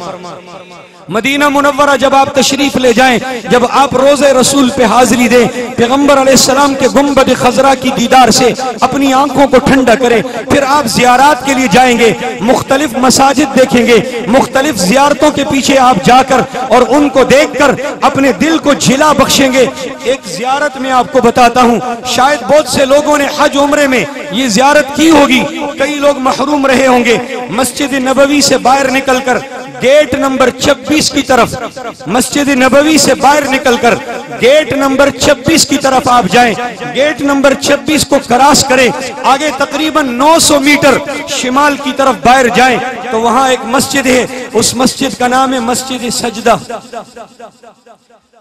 मदीना मुनव्वरा जब आप तशरीफ ले जाएं, जब आप रोज़े रसूल पे हाजिरी दें, पैगंबर अलैहिस्सलाम के गुंबद खजरा की दीदार से अपनी आंखों को ठंडा करें, फिर आप जियारत के लिए जाएंगे, मुख्तलिफ मसाजिद देखेंगे, मुख्तलिफ जियारतों के पीछे आप जाकर और उनको देखकर अपने दिल को झिला बख्शेंगे। एक जियारत में आपको बताता हूँ, शायद बहुत से लोगों ने हज उम्रे में ये जियारत की होगी, कई लोग महरूम रहे होंगे। मस्जिद नबवी से बाहर निकलकर गेट नंबर 26 की तरफ, मस्जिद नबवी से बाहर निकलकर गेट नंबर 26 की तरफ आप जाएं। गेट नंबर 26 को क्रॉस करें, आगे तकरीबन 900 मीटर शिमाल की तरफ बाहर जाएं तो वहां एक मस्जिद है, उस मस्जिद का नाम है मस्जिद सजदा।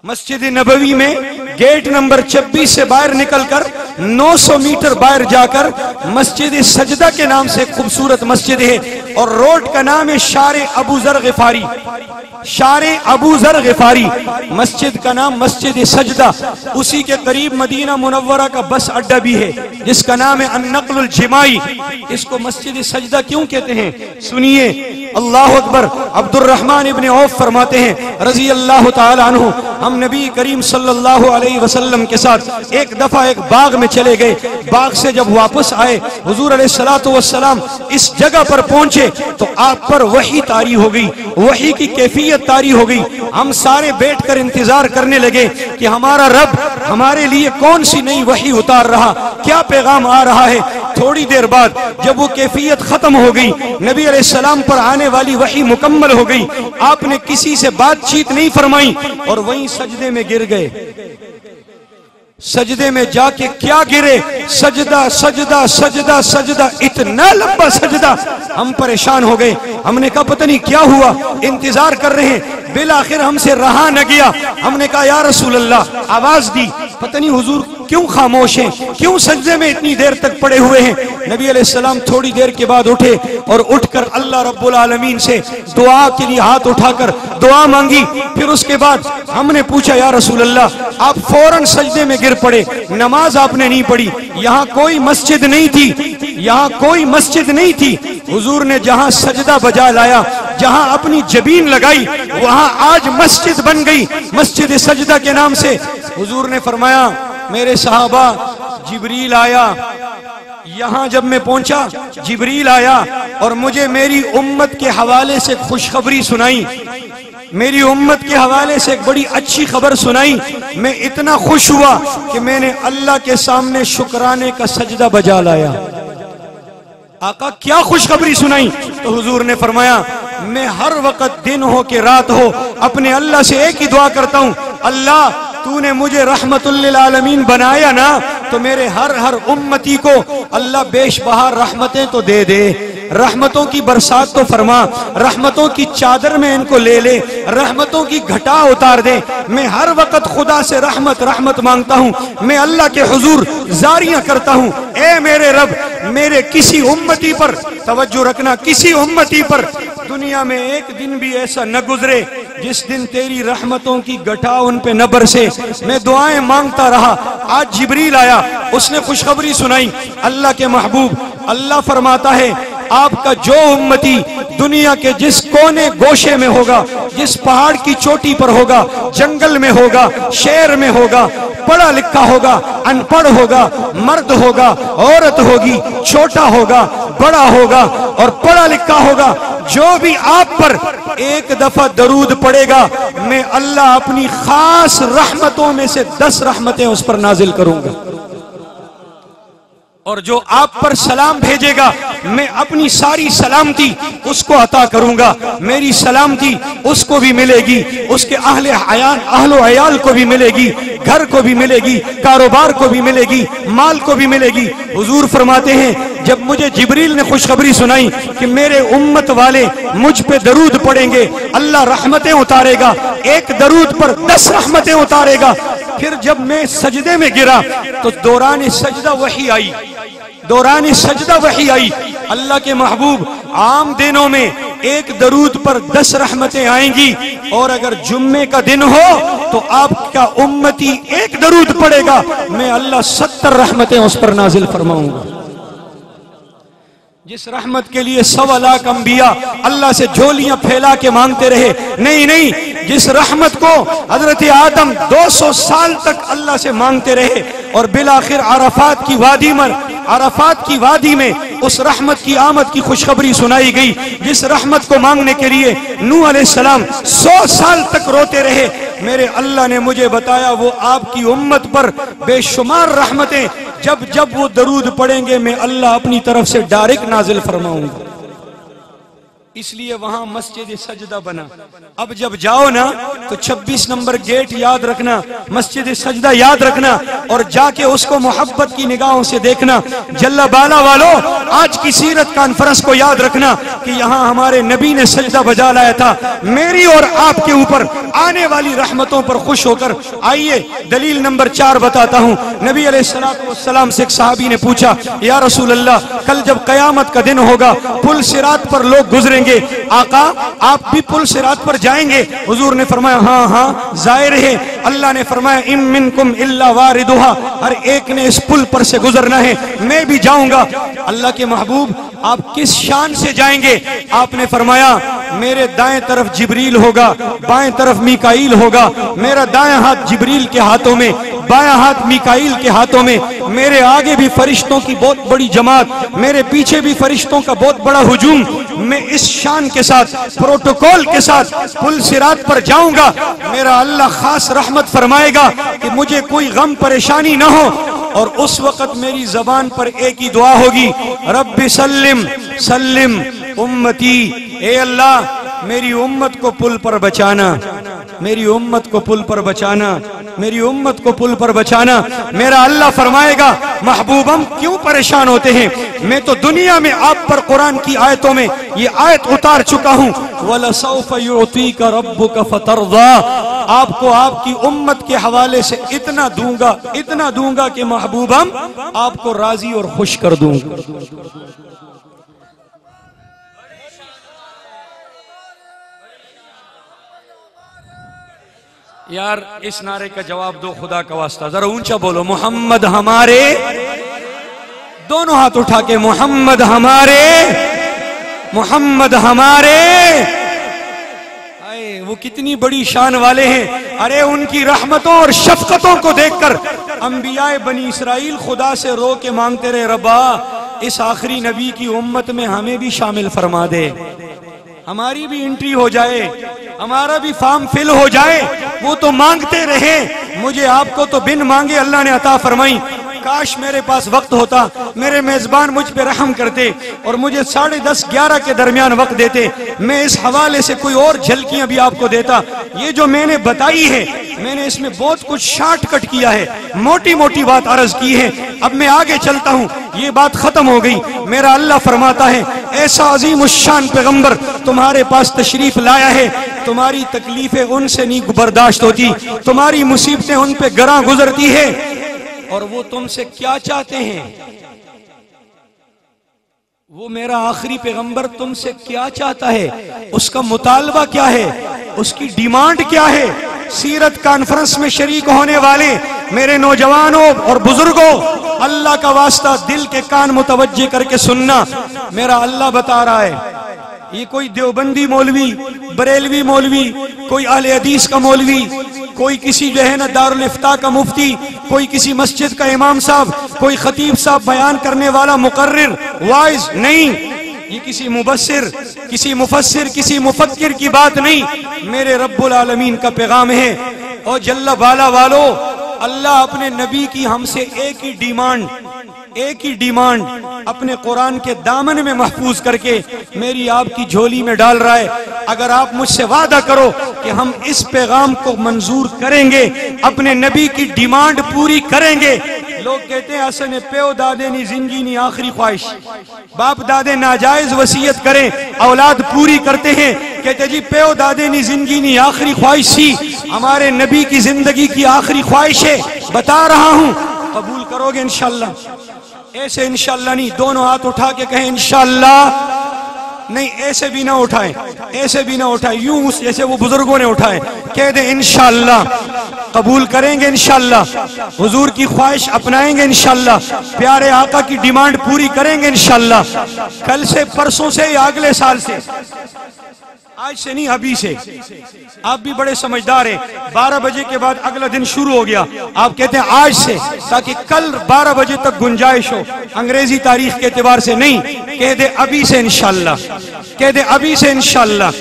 मस्जिद नबवी में गेट नंबर 26 से बाहर निकलकर 900 मीटर बाहर जाकर मस्जिद सजदा के नाम से खूबसूरत मस्जिद है, और रोड का नाम है शारे अबू जर गिफारी। शारे अबू जर गिफारी मस्जिद का नाम मस्जिद सजदा। उसी के करीब मदीना मुनव्वरा का बस अड्डा भी है जिसका नाम है अन्नक़्लुल जिमाई। इसको मस्जिद सजदा क्यों कहते हैं? सुनिए, अल्लाह अकबर। अब्दुर्रहमान इब्न औफ फरमाते हैं रजी अल्लाह ताला अन्हु, हम नबी करीम सल्लल्लाहु अलैहि वसल्लम के साथ एक दफा एक बाग में चले गए। बाग से जब वापस आए, हुजूर अलैहिस्सलातु वस्सलाम इस जगह पर पहुंचे तो आप पर वही तारी हो गई, वही की कैफियत तारी हो गई। हम सारे बैठकर इंतजार करने लगे कि हमारा रब हमारे लिए कौन सी नई वही उतार रहा, क्या पैगाम आ रहा है। थोड़ी देर बाद जब वो कैफियत खत्म हो गई, नबी अलैहिस्सलाम पर आने वाली वही मुकम्मल हो गई, आपने किसी से बातचीत नहीं फरमाई और वहीं सजदे में गिर गए। सजदे में जाके क्या गिरे, सजदा सजदा सजदा सजदा, इतना लंबा सजदा, हम परेशान हो गए। हमने कहा पता नहीं क्या हुआ, इंतजार कर रहे हैं, बिल आखिर हमसे रहा न गया। हमने कहा या रसूल अल्लाह, आवाज दी, पता नहीं हुजूर क्यों खामोश हैं, क्यों सजदे में इतनी देर तक पड़े हुए हैं। नबी अलैहिस्सलाम थोड़ी देर के बाद उठे और उठकर अल्लाह रब्बुल आलमीन से दुआ के लिए हाथ उठाकर दुआ मांगी। फिर उसके बाद हमने पूछा या रसूल अल्लाह, आप फौरन सजदे में गिर पड़े, नमाज आपने नहीं पढ़ी, यहाँ कोई मस्जिद नहीं थी, यहाँ कोई मस्जिद नहीं थी। हुजूर ने जहाँ सजदा बजा लाया, जहाँ अपनी जबीन लगाई, वहाँ आज मस्जिद बन गई, मस्जिद सजदा के नाम से। हुजूर ने फरमाया मेरे सहाबा, जिब्रील आया, यहाँ जब मैं पहुंचा जिब्रील आया और मुझे मेरी उम्मत के हवाले से खुशखबरी सुनाई, मेरी उम्मत के हवाले से एक बड़ी अच्छी खबर सुनाई। मैं इतना खुश हुआ कि मैंने अल्लाह के सामने शुक्राने का सजदा बजा लाया। आका क्या खुशखबरी सुनाई? तो हुजूर ने फरमाया मैं हर वक्त दिन हो के रात हो अपने अल्लाह से एक ही दुआ करता हूँ, अल्लाह तूने मुझे रहमतुल लिल आलमीन बनाया ना, तो मेरे हर उम्मती को अल्लाह बेशबहा रहमतें तो दे दे, रहमतों की बरसात तो फरमा, रहमतों की चादर में इनको ले ले, रहमतों की घटा उतार दे। मैं हर वक्त खुदा से रहमत रहमत मांगता हूँ, मैं अल्लाह के हुजूर जारियां करता हूँ, ए मेरे रब, मेरे किसी उम्मती पर तवज्जो रखना, किसी उम्मती पर दुनिया में एक दिन भी ऐसा न गुजरे जिस दिन तेरी रहमतों की घटा उन पे न बरसे। मैं दुआएं मांगता रहा। आज जिब्रील आया, उसने खुशखबरी सुनाई। अल्लाह के महबूब, अल्लाह फरमाता है आपका जो उम्मती दुनिया के जिस कोने गोशे में होगा, जिस पहाड़ की चोटी पर होगा, जंगल में होगा, शहर में होगा, पढ़ा लिखा होगा, अनपढ़ होगा, मर्द होगा, औरत होगी, छोटा होगा, बड़ा होगा और पढ़ा लिखा होगा, जो भी आप पर एक दफा दरूद पड़ेगा, मैं अल्लाह अपनी खास रहमतों में से 10 रहमतें उस पर नाजिल करूंगा। और जो आप पर सलाम भेजेगा, मैं अपनी सारी सलामती उसको अता करूंगा। मेरी सलामती उसको भी मिलेगी, उसके अहलो अयाल को भी मिलेगी, घर को भी मिलेगी, कारोबार को भी मिलेगी, माल को भी मिलेगी। हुजूर फरमाते हैं जब मुझे जिब्रील ने खुशखबरी सुनाई कि मेरे उम्मत वाले मुझ पे दरूद पढ़ेंगे, अल्लाह रहमतें उतारेगा, एक दरूद पर 10 रहमतें उतारेगा। फिर जब मैं सजदे में गिरा तो दौरान सजदा वही आई, दौरान सजदा वही आई। अल्लाह के महबूब, आम दिनों में एक दरूद पर 10 रहमतें आएंगी, और अगर जुम्मे का दिन हो तो आपका उम्मती एक दरूद पड़ेगा, मैं अल्लाह 70 रहमतें उस पर नाजिल फरमाऊंगा। जिस रहमत के लिए 100 लाख अंबिया अल्लाह से झोलियां फैला के मांगते रहे, नहीं, जिस रहमत को हजरत आदम 200 साल तक अल्लाह से मांगते रहे और बिलाखिर अराफात की वादी में उस रहमत की आमद की खुशखबरी सुनाई गई। जिस रहमत को मांगने के लिए नूह अलैहिस्सलाम 100 साल तक रोते रहे, मेरे अल्लाह ने मुझे बताया वो आपकी उम्मत पर बेशुमार रहमतें जब जब वो दरूद पढ़ेंगे, मैं अल्लाह अपनी तरफ से डायरेक्ट नाजिल फरमाऊंगा। इसलिए वहां मस्जिद सजदा बना। अब जब जाओ ना तो 26 नंबर गेट याद रखना, मस्जिद सजदा याद रखना और जाके उसको मोहब्बत की निगाहों से देखना। जल्ला बाला वालों, आज की सीरत कॉन्फ्रेंस को याद रखना कि यहाँ हमारे नबी ने सजदा बजा लाया था। मेरी और आपके ऊपर आने वाली रहमतों पर खुश होकर आइए दलील नंबर 4 बताता हूँ। नबी अलैहिस्सलाम से एक सहाबी ने पूछा, या रसूल अल्लाह, कल जब कयामत का दिन होगा, पुल सिरात पर लोग गुजरेंगे, आका आप भी पुल सिरात पर जाएंगे? हुजूर ने फरमाया हाँ जाहिर है। अल्लाह ने फरमाया इम मिनकुम इल्ला वारिदुहा, हर एक ने इस पुल पर से गुजरना है, मैं भी जाऊंगा। अल्लाह के महबूब, आप किस शान से जाएंगे? आपने फरमाया मेरे दाएं तरफ जिब्रील होगा, बाएं तरफ मीकाईल होगा, मेरा दाएं हाथ जिब्रील के हाथों में, बायां हाथ मीकाईल के हाथों में, मेरे आगे भी फरिश्तों की बहुत बड़ी जमात, मेरे पीछे भी फरिश्तों का बहुत बड़ा हुजूम। मैं इस शान के साथ, प्रोटोकॉल के साथ पुल सिरात पर जाऊंगा। मेरा अल्लाह खास रहमत फरमाएगा कि मुझे कोई गम परेशानी ना हो, और उस वक्त मेरी जबान पर एक ही दुआ होगी, रब्बी सल्लिम सल्लिम उम्मती, ए अल्लाह मेरी उम्मत को पुल पर बचाना, मेरी उम्मत को पुल पर बचाना, मेरी उम्मत को पुल पर बचाना। मेरा अल्लाह फरमाएगा, महबूब हम क्यों परेशान होते हैं, मैं तो दुनिया में आप पर कुरान की आयतों में ये आयत उतार चुका हूं, वलसौफ युतीका रब्बुका फतरदा, आपको आपकी उम्मत के हवाले से इतना दूंगा कि महबूब हम आपको राजी और खुश कर दूंगा। यार इस नारे का जवाब दो, खुदा का वास्ता जरा ऊंचा बोलो, मोहम्मद हमारे, दोनों हाथ उठा के, मोहम्मद हमारे, मोहम्मद हमारे। अरे वो कितनी बड़ी शान वाले हैं। अरे उनकी रहमतों और शफकतों को देखकर अंबियाए बनी इसराइल खुदा से रो के मांगते रहे, रब्बा इस आखिरी नबी की उम्मत में हमें भी शामिल फरमा दे, हमारी भी एंट्री हो जाए, हमारा भी फॉर्म फिल हो जाए। वो तो मांगते रहे, मुझे आपको तो बिन मांगे अल्लाह ने अता फरमाई। काश मेरे पास वक्त होता, मेरे मेजबान मुझ पे रहम करते और मुझे 10:30-11 के दरमियान वक्त देते, मैं इस हवाले से कोई और झलकियां भी आपको देता। ये जो मैंने बताई है, मैंने इसमें बहुत कुछ शॉर्टकट किया है, मोटी मोटी बात अर्ज की है। अब मैं आगे चलता हूँ, ये बात खत्म हो गई। मेरा अल्लाह फरमाता है, ऐसा अजीम उश्शान पैगंबर तुम्हारे पास तशरीफ लाया है, तुम्हारी तकलीफें उनसे नहीं बर्दाश्त होती, तुम्हारी मुसीबतें उन पे गरा गुजरती है, और वो तुमसे क्या चाहते हैं, वो मेरा आखिरी पैगंबर तुमसे क्या चाहता है, उसका मुतालबा क्या है, उसकी डिमांड क्या है। सीरत कॉन्फ्रेंस में शरीक होने वाले मेरे नौजवानों और बुजुर्गों, अल्लाह का वास्ता दिल के कान मुतवज्जे करके सुनना। मेरा अल्लाह बता रहा है, ये कोई देवबंदी मौलवी, बरेलवी मौलवी, कोई अहले हदीस का मौलवी, कोई किसी जो है ना दारुल इफ्ता का मुफ्ती, कोई किसी मस्जिद का इमाम साहब, कोई खतीब साहब, बयान करने वाला मुकर्रिर वाइज नहीं, ये किसी मुबस्सिर, किसी मुफस्सिर, किसी मुफक्किर की बात नहीं, मेरे रब्बुल आलमीन का पैगाम है। और जल्ला वाला वालो, अल्लाह अपने नबी की हमसे एक ही डिमांड अपने कुरान के दामन में महफूज करके मेरी आपकी झोली में डाल रहा है। अगर आप मुझसे वादा करो कि हम इस पैगाम को मंजूर करेंगे, अपने नबी की डिमांड पूरी करेंगे। लोग कहते हैं असन प्यो दादे नी जिंदगी नी आखिरी ख्वाहिश, बाप दादे नाजायज वसीयत करें, औलाद पूरी करते हैं। कहते जी प्यो दादे नी जिंदगी नी आखिरी ख्वाहिश थी, हमारे नबी की जिंदगी की आखिरी ख्वाहिश है। बता रहा हूं, कबूल करोगे इंशाअल्लाह? ऐसे इंशाअल्लाह नहीं, दोनों हाथ उठा के कहें इंशाअल्लाह। नहीं, ऐसे भी ना उठाएं, ऐसे भी ना उठाएं, यूं जैसे वो बुजुर्गों ने उठाए। कह दे इंशाअल्लाह, कबूल करेंगे इंशाअल्लाह, हुजूर की ख्वाहिश अपनाएंगे इंशाअल्लाह, प्यारे आका की डिमांड पूरी करेंगे इंशाअल्लाह। कल से, परसों से या अगले साल से, आज से नहीं अभी से। आप भी बड़े समझदार हैं, 12 बजे के बाद अगला दिन शुरू हो गया, आप कहते हैं आज से, ताकि कल 12 बजे तक गुंजाइश हो। अंग्रेजी तारीख के एतबार से नहीं, कह दे अभी से इंशाअल्लाह, कह दे अभी से इंशाअल्लाह।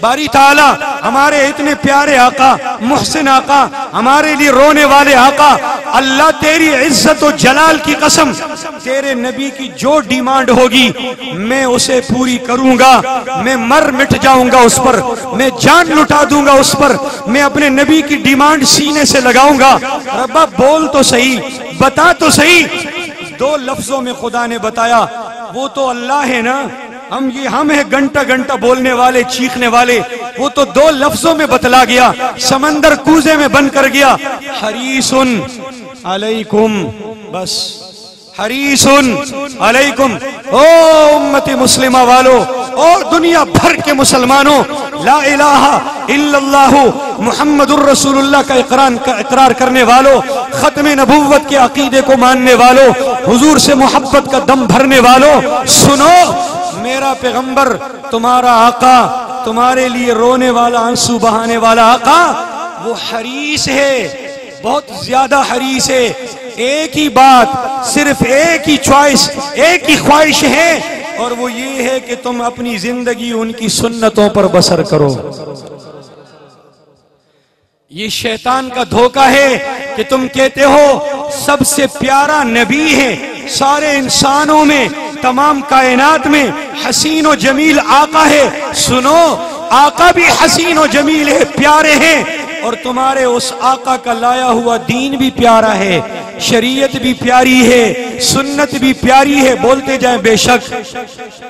बारी ताला हमारे इतने प्यारे आका, मुहसिन आका, हमारे लिए रोने वाले आका, अल्लाह तेरी इज्जत और जलाल की कसम, तेरे नबी की जो डिमांड होगी मैं उसे पूरी करूंगा। मैं मर मिट जाऊंगा उस पर, मैं जान लुटा दूंगा उस पर, मैं अपने नबी की डिमांड सीने से लगाऊंगा। रब्बा बोल तो सही, बता तो सही। 2 लफ्जों में खुदा ने बताया, वो तो अल्लाह है ना, हम है घंटा घंटा बोलने वाले, चीखने वाले। वो तो 2 लफ्जों में बतला गया, समंदर कूजे में बंद कर गया, हरीसुन अलैकुम, बस हरीसुन अलैकुम। ओ उम्मती मुस्लिमा वालों और दुनिया भर के मुसलमानों, ला इलाहा इल्लल्लाहु मुहम्मदुर रसूलुल्लाह का इकरार करने वालों, खत्मे नबुव्वत के अकीदे को मानने वालों, हुजूर से मोहब्बत का दम भरने वालों, सुनो, मेरा पैगंबर, तुम्हारा आका, तुम्हारे लिए रोने वाला, आंसू बहाने वाला आका, वो हरीस है, बहुत ज्यादा हरीस है। एक ही बात, सिर्फ एक ही चॉइस, एक ही ख्वाहिश है, और वो ये है कि तुम अपनी जिंदगी उनकी सुन्नतों पर बसर करो। ये शैतान का धोखा है कि तुम कहते हो सबसे प्यारा नबी है, सारे इंसानों में, तमाम कायनात में हसीन और जमील आका है। सुनो, आका भी हसीन और जमील है, प्यारे हैं, और तुम्हारे उस आका का लाया हुआ दीन भी प्यारा है, शरीयत भी प्यारी है, सुन्नत भी प्यारी है। बोलते जाएं बेशक,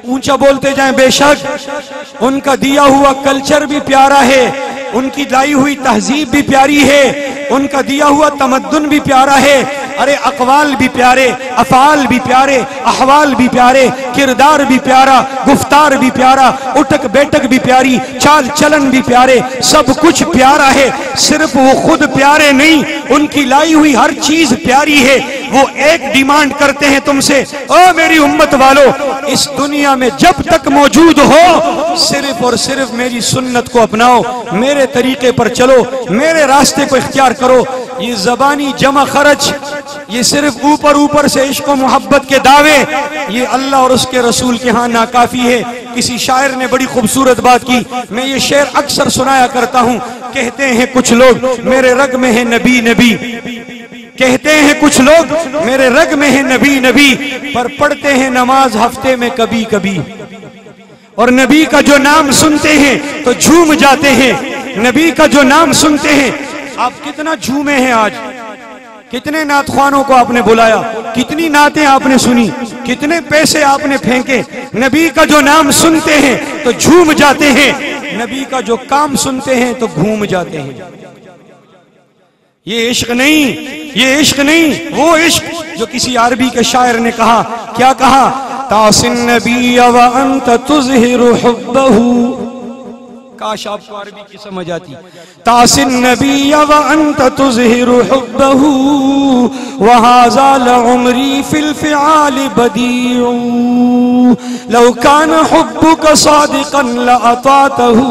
ऊंचा बोलते जाएं बेशक। उनका दिया हुआ कल्चर भी प्यारा है, उनकी लाई हुई तहजीब भी प्यारी है, उनका दिया हुआ तमद्दुन भी प्यारा है। अरे अकवाल भी प्यारे, अफाल भी प्यारे, अहवाल भी प्यारे, किरदार भी प्यारा, गुफ्तार भी प्यारा, उठक बैठक भी प्यारी, चाल चलन भी प्यारे, सब कुछ प्यारा है। सिर्फ वो खुद प्यारे नहीं, उनकी लाई हुई हर चीज प्यारी है। वो एक डिमांड करते हैं तुमसे, ओ मेरी उम्मत वालों, इस दुनिया में जब तक मौजूद हो सिर्फ और सिर्फ मेरी सुन्नत को अपनाओ, मेरे तरीके पर चलो, मेरे रास्ते को इख्तियार करो। ये जबानी जमा खर्च, ये सिर्फ ऊपर ऊपर से इश्क और मोहब्बत के दावे, ये अल्लाह और उसके रसूल के यहाँ नाकाफी है। किसी शायर ने बड़ी खूबसूरत बात की, मैं ये शेर अक्सर सुनाया करता हूँ। कहते हैं कुछ लोग मेरे रग में है नबी नबी, कहते हैं कुछ लोग मेरे रग में है नबी नबी, पर पढ़ते हैं नमाज हफ्ते में कभी कभी। और नबी का जो नाम सुनते हैं तो झूम जाते हैं, नबी का जो नाम सुनते हैं। आप कितना झूमे हैं आज, कितने नातख्वानों को आपने बुलाया, कितनी नातें आपने सुनी, कितने पैसे आपने फेंके। नबी का जो नाम सुनते हैं तो झूम जाते हैं, नबी का जो काम सुनते हैं तो घूम जाते हैं। ये इश्क नहीं, ये इश्क नहीं, वो इश्क जो किसी अरबी के शायर ने कहा। क्या कहा? तासिन नबी व अंत तुज़हिरु हुब्बहु। काश आपको अरबी की समझ आती। तासिन नबी व अंत तुज़हिरु हुब्बहु व हाज़ा लउमरी फिल फ़िआल बदीउ लौ कान हुब्बुका सादिक़न लअतातहु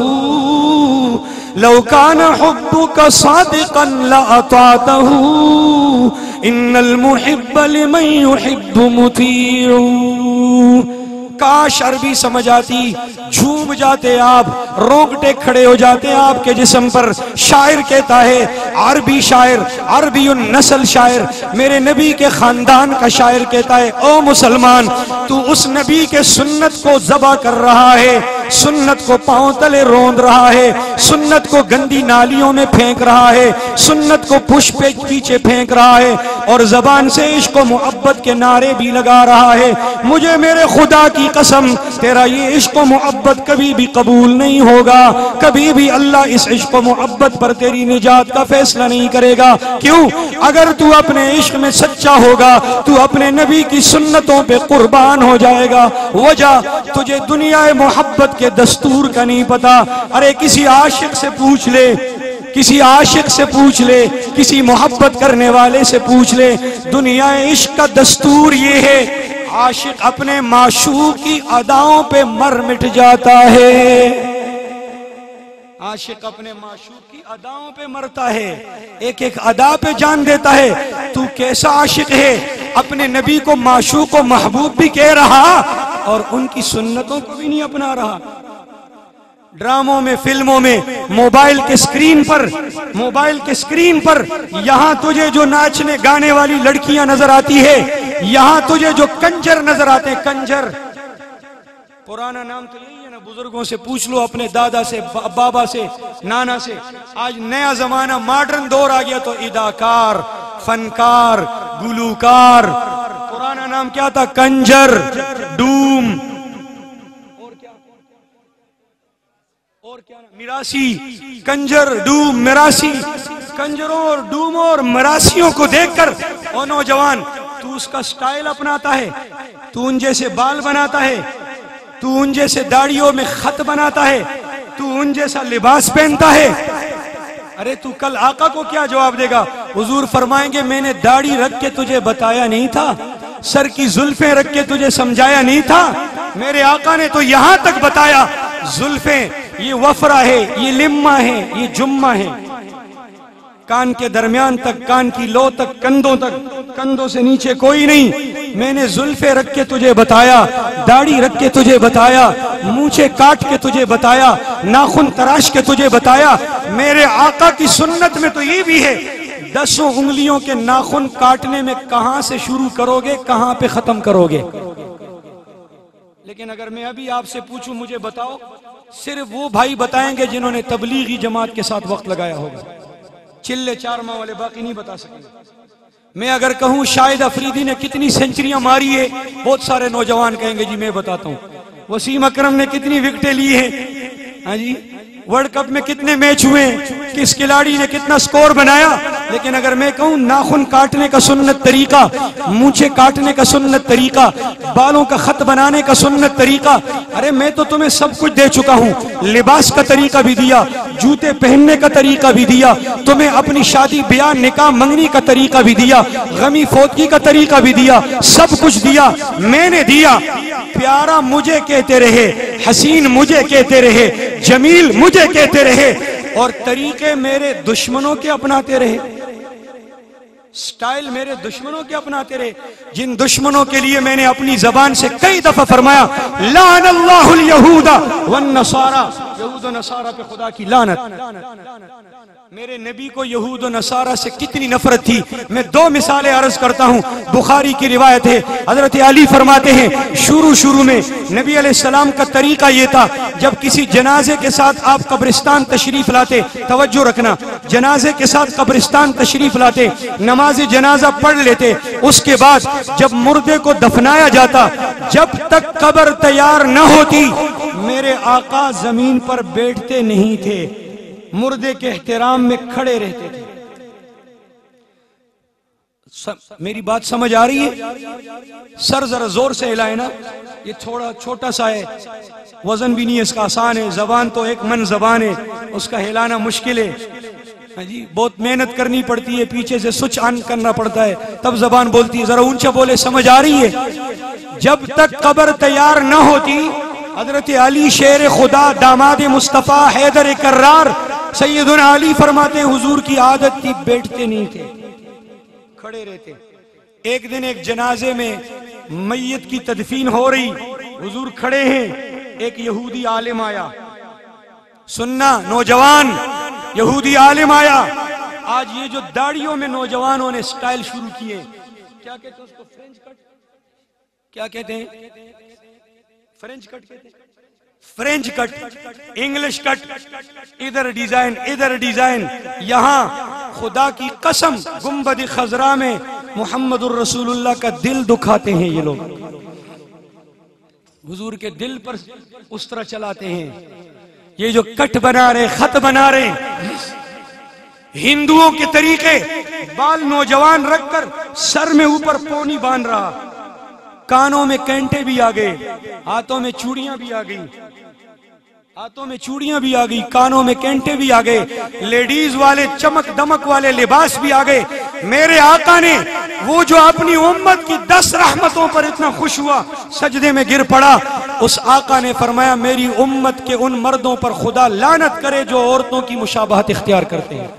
लौ कान हुब्बुका सादिक़न लअतातहु इन्नल मुहिब्ब लिमन युहिब्बु मुतीउ। काश अरबी समझ आती, झूम जाते आप, रोंगटे खड़े हो जाते आपके जिस्म पर। शायर कहता है, अरबी शायर, अरबी नस्ल शायर, मेरे नबी के खानदान का शायर कहता है, ओ मुसलमान, तू उस नबी के सुन्नत को ज़बा कर रहा है, सुन्नत को पांव तले रोंद रहा है, सुन्नत को गंदी नालियों में फेंक रहा है, सुन्नत को पुष्प पे पीछे फेंक रहा है, और जबान से इश्क व मोहब्बत के नारे भी लगा रहा है। मुझे मेरे खुदा की कसम, तेरा ये इश्क व मोहब्बत कभी भी कबूल नहीं होगा, कभी भी अल्लाह इस इश्क व मोहब्बत पर तेरी निजात का फैसला नहीं करेगा। क्यों? अगर तू अपने इश्क में सच्चा होगा, तू अपने नबी की सुन्नतों पे कुर्बान हो जाएगा। वजह, तुझे दुनिया मोहब्बत के दस्तूर का नहीं पता। अरे किसी आशिक से पूछ ले, किसी आशिक से पूछ ले, किसी मोहब्बत करने वाले से पूछ ले, दुनिया इश्क का दस्तूर ये है, आशिक अपने माशूक की अदाओं पे मर मिट जाता है। आशिक अपने माशूक की अदाओं पे मरता है, एक एक अदा पे जान देता है। तू कैसा आशिक है, अपने नबी को माशूक और महबूब भी कह रहा और उनकी सुन्नतों को भी नहीं अपना रहा। ड्रामों में, फिल्मों में, मोबाइल के स्क्रीन पर, मोबाइल के स्क्रीन पर यहाँ तुझे जो नाचने गाने वाली लड़कियां नजर आती है, यहाँ तुझे जो कंजर नजर आते हैं, कंजर पुराना नाम तो यही है ना। बुजुर्गों से पूछ लो, अपने दादा से, बाबा से, नाना से। आज नया जमाना, मॉडर्न दौर आ गया तो इदाकार, फनकार, गुलूकार। पुराना नाम क्या था? कंजर, डूम, और क्या मिरासी। कंजर, डूम, मिरासी। कंजरों और डूमों और मिरासियों को देखकर ओ नौजवान, तू उसका स्टाइल अपनाता है, तू उन जैसे बाल बनाता है, तू उन जैसे दाढ़ियों में खत बनाता है, तू उन जैसा लिबास पहनता है। अरे तू कल आका को क्या जवाब देगा? हुजूर फरमाएंगे, मैंने दाढ़ी रख के तुझे बताया नहीं था, सर की जुल्फें रख के तुझे समझाया नहीं था। मेरे आका ने तो यहां तक बताया, जुल्फें ये वफरा है, ये लिम्मा है, ये जुम्मा है, कान के दरमियान तक, कान की लो तक, कंधों तक, कंधों से नीचे कोई नहीं। मैंने जुल्फे रख के तुझे बताया, दाढ़ी रख के तुझे बताया, मूछे काट के तुझे बताया, नाखून तराश के तुझे बताया। मेरे आका की सुन्नत में तो ये भी है, 10 उंगलियों के नाखून काटने में कहां से शुरू करोगे, कहां पे खत्म करोगे। लेकिन अगर मैं अभी आपसे पूछूं मुझे बताओ, सिर्फ वो भाई बताएंगे जिन्होंने तबलीगी जमात के साथ वक्त लगाया होगा। चिल्ले चार माह वाले बाकी नहीं बता सकेंगे। मैं अगर कहूं शाहिद अफरीदी ने कितनी सेंचुरियां मारी है, बहुत सारे नौजवान कहेंगे जी मैं बताता हूं। वसीम अकरम ने कितनी विकेटें ली है, हाँ जी, वर्ल्ड कप में कितने मैच हुए, किस खिलाड़ी ने कितना स्कोर बनाया। लेकिन अगर मैं कहूं नाखून काटने का सुन्नत तरीका, मूंछें काटने का सुन्नत तरीका, बालों का खत बनाने का सुन्नत तरीका, अरे मैं तो तुम्हें सब कुछ दे चुका हूं। लिबास का तरीका भी दिया, जूते पहनने का तरीका भी दिया, तुम्हें अपनी शादी ब्याह निकाह मंगनी का तरीका भी दिया, गमी फौतगी का तरीका भी दिया, सब कुछ दिया, मैंने दिया। प्यारा मुझे कहते रहे, हसीन मुझे कहते रहे, जमील मुझे कहते रहे, और तरीके मेरे दुश्मनों के अपनाते रहे, स्टाइल मेरे दुश्मनों के अपनाते रहे, जिन दुश्मनों के लिए मैंने अपनी जबान से कई दफा फरमाया लानल्लाहुल यहूदा वन नसारा, यहूद और नसारा पे खुदा की लानत। मेरे नबी को यहूद और नसारा से कितनी नफरत थी। मैं दो मिसालें अर्ज करता हूँ। बुखारी की रिवायत है, हजरत अली फरमाते हैं शुरू में नबी अलैहिस्सलाम का तरीका ये था, जब किसी जनाजे के साथ आप कब्रिस्तान तशरीफ लाते, तवज्जो रखना, जनाजे के साथ कब्रिस्तान तशरीफ लाते, नमाज जनाजा पढ़ लेते, उसके बाद जब मुर्दे को दफनाया जाता, जब तक कब्र तैयार न होती मेरे आका जमीन पर बैठते नहीं थे, मुर्दे के एहतराम में खड़े रहते थे। मेरी बात समझ आ रही है? सर जरा जोर से हिलाए ना, ये थोड़ा छोटा सा है, वजन भी नहीं है इसका, आसान है। जबान तो एक मन जबान है, उसका हिलाना मुश्किल है, हाँ जी, बहुत मेहनत करनी पड़ती है, पीछे से स्विच ऑन करना पड़ता है तब जबान बोलती है। जरा ऊंचा बोले, समझ आ रही है? जब तक कब्र तैयार न होती, हजरत अली शेर खुदा दामाद मुस्तफा हैदर कर्रार सैयदुना अली फरमाते हैं हुजूर की आदत थी बैठते नहीं थे, खड़े रहते। एक दिन एक जनाजे में मैयत की तदफीन हो रही, हुजूर खड़े हैं, एक यहूदी आलिम आया, सुनना नौजवान, यहूदी आलिम आया। आज ये जो दाढ़ियों में नौजवानों ने स्टाइल शुरू किए, क्या कहते हैं उसको, फ्रेंच कट, क्या कहते हैं, फ्रेंच कट कहते हैं, फ्रेंच कट, इंग्लिश कट, इधर डिजाइन इधर डिजाइन। यहां खुदा की कसम गुंबद खजरा में मुहम्मदुर रसूलुल्लाह का दिल दुखाते हैं ये लोग, हुजूर के दिल पर उस तरह चलाते हैं। ये जो कट बना रहे, खत बना रहे, हिंदुओं के तरीके, बाल नौजवान रखकर सर में ऊपर पौनी बांध रहा, कानों में कैंटे भी आ गए, हाथों में चूड़ियां भी आ गई, हाथों में चूड़ियां भी आ गई, कानों में कैंटे भी आ गए, लेडीज वाले चमक दमक वाले लिबास भी आ गए। मेरे आका ने वो जो अपनी उम्मत की 10 रहमतों पर इतना खुश हुआ, सजदे में गिर पड़ा, उस आका ने फरमाया मेरी उम्मत के उन मर्दों पर खुदा लानत करे जो औरतों की मुशाबहत इख्तियार करते हैं,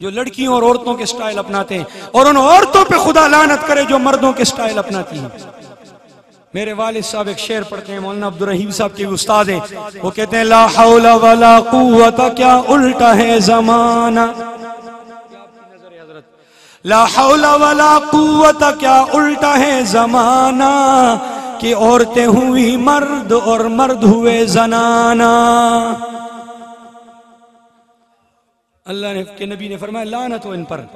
जो लड़कियों और औरतों के स्टाइल अपनाते हैं, और उन औरतों पे खुदा लानत करे जो मर्दों के स्टाइल अपनाती हैं। मेरे वालिद साहब एक शेर पढ़ते हैं, मौलाना अब्दुल रहीम साहब के उस्ताद हैं, वो कहते हैं ला हौला वला कुव्वता, क्या उल्टा है जमाना, ला हौला वला कुव्वता, क्या उल्टा है जमाना, कि औरतें हुई मर्द और मर्द हुए जनाना। अल्लाह ने के नबी ने फरमाया लानत हो इन पर,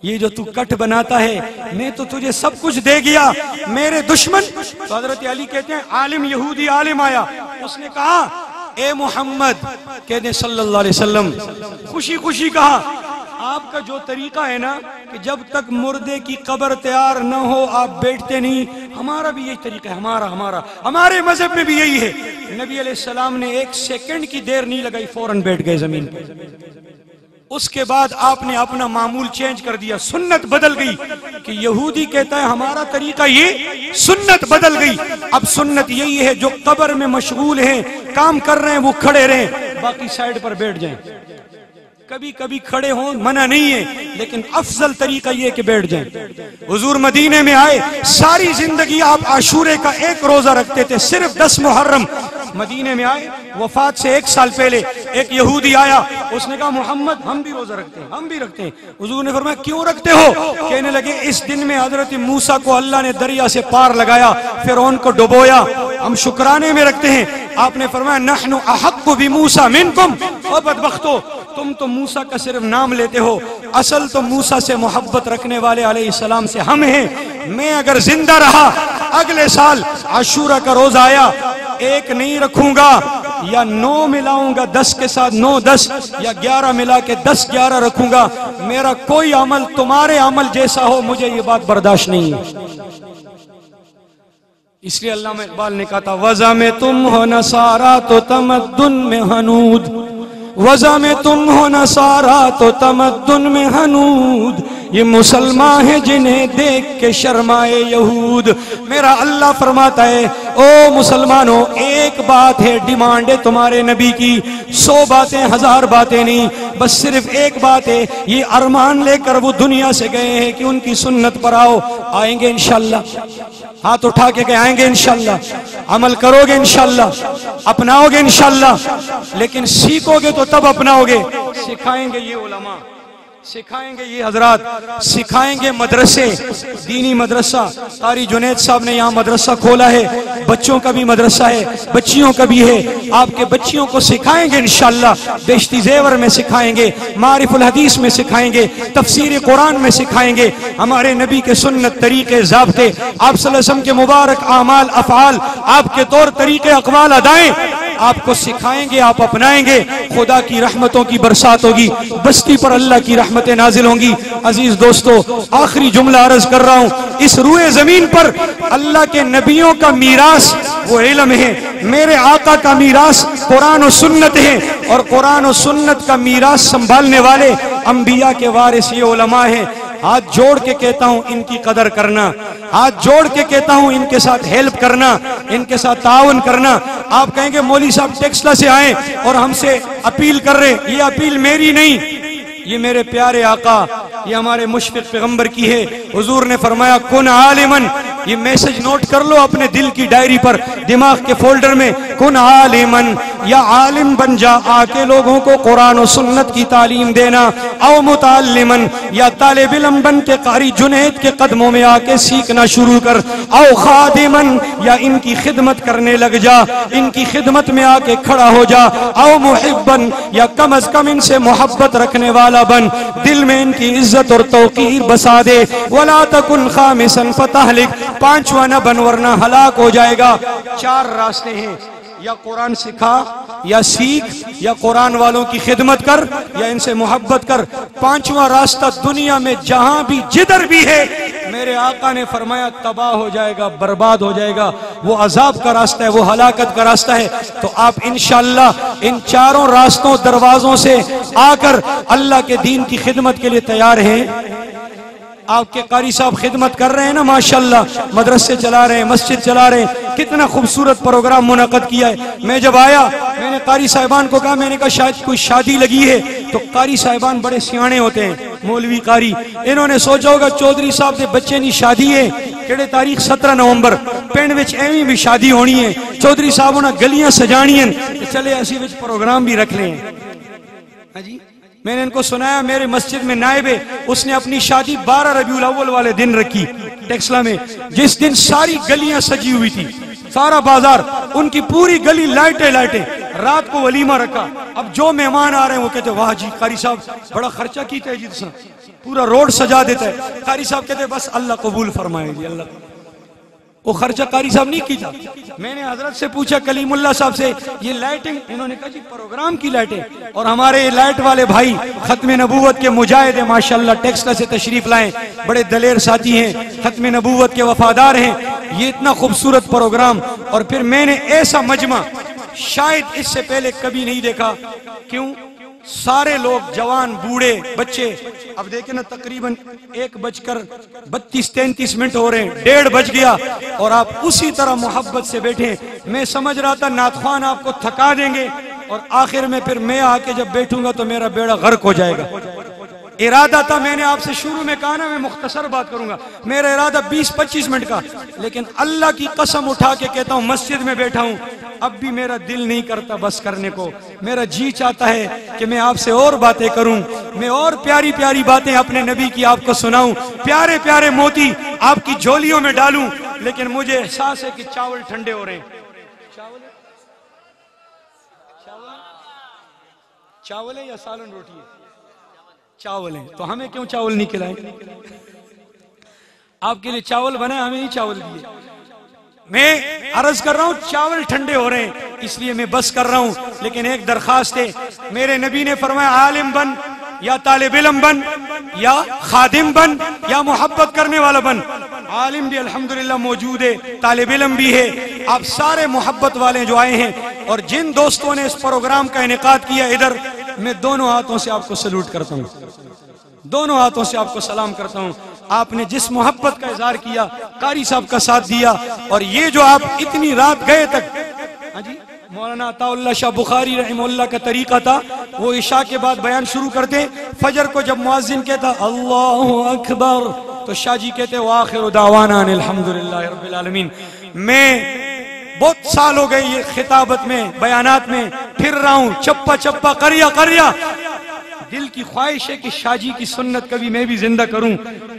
ये जो तू कट बनाता है, मैं तो तुझे सब कुछ दे गया, मेरे दुश्मन। तो हजरत अली कहते हैं आलिम यहूदी आलिम आया, उसने कहा ए मोहम्मद, कहते हैं सल्लल्लाहु अलैहि वसल्लम, खुशी खुशी कहा आपका जो तरीका है ना कि जब तक मुर्दे की कब्र तैयार न हो आप बैठते नहीं, हमारा भी यही तरीका है, हमारे मजहब में भी यही है। नबी अलैहिस्सलाम ने 1 सेकंड की देर नहीं लगाई, फौरन बैठ गए जमीन पर। उसके बाद आपने अपना मामूल चेंज कर दिया, सुन्नत बदल गई कि यहूदी कहता है हमारा तरीका ये, सुन्नत बदल गई। अब सुन्नत यही है जो कब्र में मशगूल हैं, काम कर रहे हैं, वो खड़े रहें, बाकी साइड पर बैठ जाएं। कभी कभी खड़े हों मना नहीं है, लेकिन अफजल तरीका ये कि बैठ जाएं। हुजूर मदीने में आए, सारी जिंदगी आप आशूरे का 1 रोजा रखते थे, सिर्फ 10 मुहर्रम। मदीने में आए, वफात से 1 साल पहले एक यहूदी आया, उसने कहा मोहम्मद हम भी रोजा रखते हैं, हम भी रखते हैं। हुजूर ने फरमाया क्यों रखते हो? कहने लगे इस दिन में हजरत मूसा को अल्लाह ने दरिया से पार लगाया, फिरौन को डुबोया, हम शुक्राने में रखते हैं। आपने फरमाया नहनु अहक्कु बिमूसा मिनकुम, ओ बदबख्तो, तुम तो मूसा का सिर्फ नाम लेते हो, असल तो मूसा से मोहब्बत रखने वाले अलैहिस्सलाम से हम हैं। मैं अगर जिंदा रहा अगले साल आशूरा का रोजा आया, एक नहीं रखूंगा या 9 मिलाऊंगा 10 के साथ 9 10 या 11 मिला के 10 11 रखूंगा। मेरा कोई अमल तुम्हारे अमल जैसा हो, मुझे ये बात बर्दाश्त नहीं है। इसलिए अल्लामा इकबाल ने कहा था वज़ा में तुम हो नसारा तो तमद्दुन में हनूद, वज़ा में तुम हो नसारा तो तमद्दुन में हनूद, ये मुसलमान है जिन्हें देख के शर्माए यहूद। मेरा अल्लाह फरमाता है ओ मुसलमानों, एक बात है डिमांड है तुम्हारे नबी की, 100 बातें 1000 बातें नहीं, बस सिर्फ एक बात है, ये अरमान लेकर वो दुनिया से गए हैं कि उनकी सुन्नत पर आओ। आएंगे इंशाल्लाह, हाथ उठा के आएंगे इंशाल्लाह, अमल करोगे इंशाल्लाह, अपनाओगे इंशाल्लाह, लेकिन सीखोगे तो तब अपनाओगे। सिखाएंगे ये उलमा, सिखाएंगे ये हजरात, सिखाएंगे मदरसे, दीनी मदरसा। कारी जुनैद साहब ने यहाँ मदरसा खोला है, बच्चों का भी मदरसा है, बच्चियों का भी है। आपके बच्चियों को सिखाएंगे इंशाल्लाह, बेश्ती ज़ेवर में सिखाएंगे, मारिफुल हदीस में सिखाएंगे, तफसीर कुरान में सिखाएंगे, हमारे नबी के सुन्नत तरीके ज़ाब्ते, आप सल्लल्लाहु अलैहि वसल्लम के मुबारक आमाल अफ़आल, आपके तौर तरीके अक़वाल अदाएं आपको सिखाएंगे, आप अपनाएंगे, खुदा की रहमतों की बरसात होगी, बस्ती पर अल्लाह की रहमतें नाजिल होंगी। अजीज दोस्तों, आखिरी जुमला अर्ज कर रहा हूँ, इस रूए जमीन पर अल्लाह के नबियों का मीरास वो इल्म है, मेरे आका का मीरास कुरान और सुन्नत है, और कुरान और सुन्नत का मीरास संभालने वाले अंबिया के वारिस ये उलमा है। हाथ जोड़ के कहता हूं इनकी कदर करना, हाथ जोड़ के कहता हूं इनके साथ हेल्प करना, इनके साथ ताउन करना। आप कहेंगे मौली साहब टेक्सला से आए और हमसे अपील कर रहे, ये अपील मेरी नहीं, ये मेरे प्यारे आका, ये हमारे मुशफिक पैगंबर की है। हुजूर ने फरमाया कुन आलिमन, ये मैसेज नोट कर लो अपने दिल की डायरी पर, दिमाग के फोल्डर में, कुन आलिमन, या आलिम बन जा, आके लोगों को कुरान और सुन्नत की तालीम देना, औ मुताल्लिमन, या तालिब इल्म बन के कारी जुनैद के कदमों में आके सीखना शुरू कर, औ खादिमन, या इनकी खिदमत करने लग जा, इनकी खिदमत में आके खड़ा हो जा, औ मुहिब्बन, या कम अज कम इनसे मोहब्बत रखने वाला बन, दिल में इनकी इज्जत और तौकीर बसा दे। वला तकुन खामिसन फतहलिक, 5वां न बन वरना हलाक हो जाएगा। 4 रास्ते हैं, या कुरान सिखा, या सीख, या कुरान वालों की खिदमत कर, या इनसे मोहब्बत कर। 5वां रास्ता दुनिया में जहां भी जिधर भी है, मेरे आका ने फरमाया तबाह हो जाएगा, बर्बाद हो जाएगा, वो अजाब का रास्ता है, वो हलाकत का रास्ता है। तो आप इंशाअल्लाह इन 4 रास्तों दरवाजों से आकर अल्लाह के दीन की खिदमत के लिए तैयार हैं। आपके कारी साहब खिदमत कर रहे हैं ना माशाल्लाह, मदरसे चला रहे हैं, मस्जिद चला रहे हैं, कितना खूबसूरत प्रोग्राम मुनक़द किया है। मैं जब आया मैंने कारी साहिबान को कहा, मैंने कहा शायद कोई शादी लगी है, तो कारी साहिबान बड़े सियाने होते हैं, मौलवी कारी, इन्होंने सोचा होगा चौधरी साहब के बच्चे की शादी है, केड़े तारीख 17 नवंबर, पिंड विच एवं भी शादी होनी है, चौधरी साहब उन्हें गलियां सजानियां, चले असी विच प्रोग्राम भी रख लें। हाँ जी, मैंने इनको सुनाया, मेरे मस्जिद में नायब है, उसने अपनी शादी 12 रबीउल अव्वल वाले दिन रखी टेक्सला में, जिस दिन सारी गलियां सजी हुई थी, सारा बाजार, उनकी पूरी गली लाइटें लाइटें, रात को वलीमा रखा। अब जो मेहमान आ रहे हैं वो कहते वाह जी कारी साहब बड़ा खर्चा कीता है जी, पूरा रोड सजा देता है। कारी साहब कहते बस अल्लाह कबूल फरमाए जी, अल्लाह। वो खर्चा कारी साहब नहीं कीता। मैंने हजरत से पूछा कलीमुल्लाह साहब से, ये लाइटिंग, इन्होंने कहा जी प्रोग्राम की लाइटें। और हमारे लाइट वाले भाई खत्म नबूवत के मुजाहिद हैं माशाल्लाह, टेक्सला से तशरीफ लाए, बड़े दलेर साथी हैं, खत्म नबूवत के वफादार हैं। ये इतना खूबसूरत प्रोग्राम, और फिर मैंने ऐसा मजमा शायद इससे पहले कभी नहीं देखा। क्यों? सारे लोग, जवान, बूढ़े, बच्चे, अब देखे ना तकरीबन 1:32-33 हो रहे हैं, 1:30 बज गया, और आप उसी तरह मोहब्बत से बैठे। मैं समझ रहा था नातखान आपको थका देंगे, और आखिर में फिर मैं आके जब बैठूंगा तो मेरा बेड़ा गर्क हो जाएगा। इरादा था, मैंने आपसे शुरू में कहा ना मैं मुख्तसर बात करूंगा, मेरा इरादा 20-25 मिनट का, लेकिन अल्लाह की कसम उठा के कहता हूं मस्जिद में बैठा हूं, अब भी मेरा दिल नहीं करता बस करने को। मेरा जी चाहता है कि मैं आपसे और बातें करूं, मैं और प्यारी प्यारी बातें अपने नबी की आपको सुनाऊं, प्यारे प्यारे मोती आपकी झोलियों में डालूं, लेकिन मुझे एहसास है कि चावल ठंडे हो रहे हैं। चावल है या सालन रोटी है? चावल है। तो हमें क्यों चावल नहीं खिलाए? आपके लिए चावल बनाए, हमें ही चावल दिए। मैं अर्ज कर रहा हूं चावल ठंडे हो रहे हैं इसलिए मैं बस कर रहा हूं, लेकिन एक दरखास्त है, मेरे नबी ने फरमाया आलिम बन या तालिब इल्म बन या खादिम बन या मोहब्बत करने वाला बन। आलिम भी अल्हम्दुलिल्लाह मौजूद है, तालिब इल्म भी है, आप सारे मोहब्बत वाले जो आए हैं, और जिन दोस्तों ने इस प्रोग्राम का इनेकाद किया इधर, मैं दोनों हाथों से आपको सैल्यूट करता हूं, दोनों हाथों से आपको सलाम करता हूं। आपने जिस मोहब्बत का इजहार किया, कारी साहब का साथ दिया, और ये जो आप इतनी रात गए तक, हाँ जी, मौलाना अताउल्लाह शाह बुखारी रहमतुल्लाह का तरीका था, वो इशा के बाद बयान शुरू करते, फजर को जब मुअज्जिन कहता अल्लाहु अकबर तो शाह जी कहते वाखिरु दावाना अल्हम्दुलिल्लाहि रब्बिल आलमीन। मैं बहुत साल हो गए ये खिताबत में, बयानात में फिर रहा हूं, चप्पा चप्पा करिया करिया, दिल की ख्वाहिश है कि शाह जी की सुन्नत कभी मैं भी जिंदा करूं।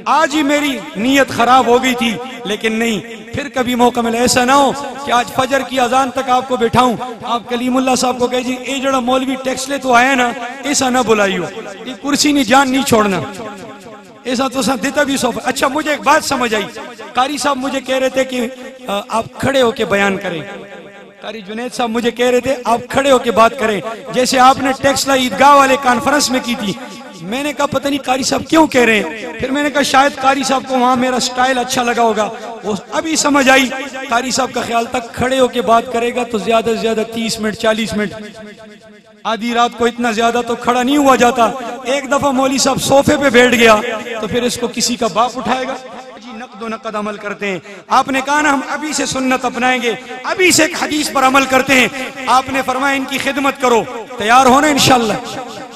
आज ही मेरी नीयत खराब हो गई थी, लेकिन नहीं, फिर कभी मौका मिले। ऐसा ना हो कि आज फजर की अजान तक आपको बैठाऊं, आप कलीमुल्लाह साहब को कहे जी ये जड़ा मौलवी टैक्स ले तो आया ना, ऐसा ना बुलाइयो, ये कुर्सी नहीं जान नहीं छोड़ना, ऐसा तो देता भी सोफा। अच्छा, मुझे एक बात समझ आई, कारी साहब मुझे कह रहे थे कि आप खड़े होके बयान करें, कारी जुनैद साहब मुझे कह रहे थे आप खड़े होके बात करें, जैसे आपने टेक्सला ईदगाह वाले कॉन्फ्रेंस में की थी। मैंने कहा पता नहीं कारी साहब क्यों कह रहे हैं, फिर मैंने कहा शायद कारी साहब को वहां मेरा स्टाइल अच्छा लगा होगा, वो अभी समझ आई। कारी साहब का ख्याल था खड़े होके बात करेगा तो ज्यादा से ज्यादा 30 मिनट 40 मिनट, आधी रात को इतना ज्यादा तो खड़ा नहीं हुआ जाता। एक दफा मौली साहब सोफे पे बैठ गया तो फिर इसको किसी का बाप उठाएगा। नक़द नक़द अमल करते हैं। आपने कहा ना हम अभी से सुन्नत अपनाएंगे, अभी से एक हदीस पर अमल करते हैं। आपने फरमाया इनकी खिदमत करो, तैयार हो ना इंशाअल्लाह?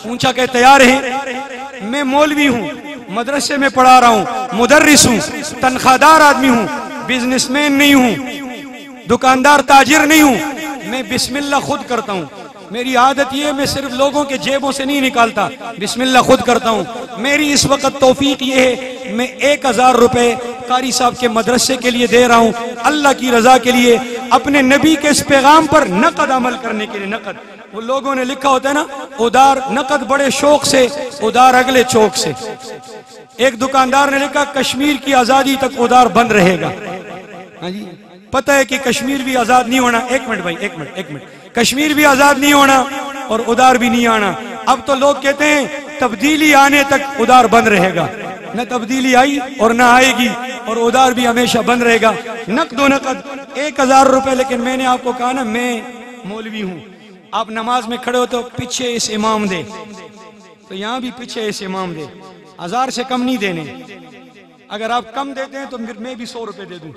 ऊंचा कहे तैयार है। मैं मौलवी हूँ, मदरसे में पढ़ा रहा हूँ, मुदर्रिस हूँ, तनख्वाहदार आदमी हूँ, बिजनेसमैन नहीं हूँ, दुकानदार ताजिर नहीं हूँ। मैं बिस्मिल्लाह खुद करता हूँ। मेरी आदत ये, मैं सिर्फ लोगों के जेबों से नहीं निकालता, बिस्मिल्लाह खुद करता हूँ। मेरी इस वक्त तौफीक ये है, मैं 1000 रुपए कारी साहब के मदरसे के लिए दे रहा हूँ, अल्लाह की रजा के लिए, अपने नबी के इस पैगाम पर नकद अमल करने के लिए। नकद, वो लोगों ने लिखा होता है ना, उदार नकद बड़े शौक से, उदार अगले चौक से। एक दुकानदार ने लिखा कश्मीर की आजादी तक उदार बंद रहेगा। हाँ जी, पता है कि कश्मीर भी आजाद नहीं होना। एक मिनट भाई, एक मिनट, कश्मीर भी आजाद नहीं होना और उदार भी नहीं आना। अब तो लोग कहते हैं तब्दीली आने तक उदार बंद रहेगा। न तब्दीली आई और न आएगी, और उदार भी हमेशा बंद रहेगा। नकदो नकद 1000 रुपए। लेकिन मैंने आपको कहा ना मैं मौलवी हूँ, आप नमाज में खड़े हो तो पीछे इस इमाम दे, तो यहाँ भी पीछे इस इमाम दे। 1000 से कम नहीं देने, अगर आप कम देते हैं तो मैं भी 100 रुपए दे दूं।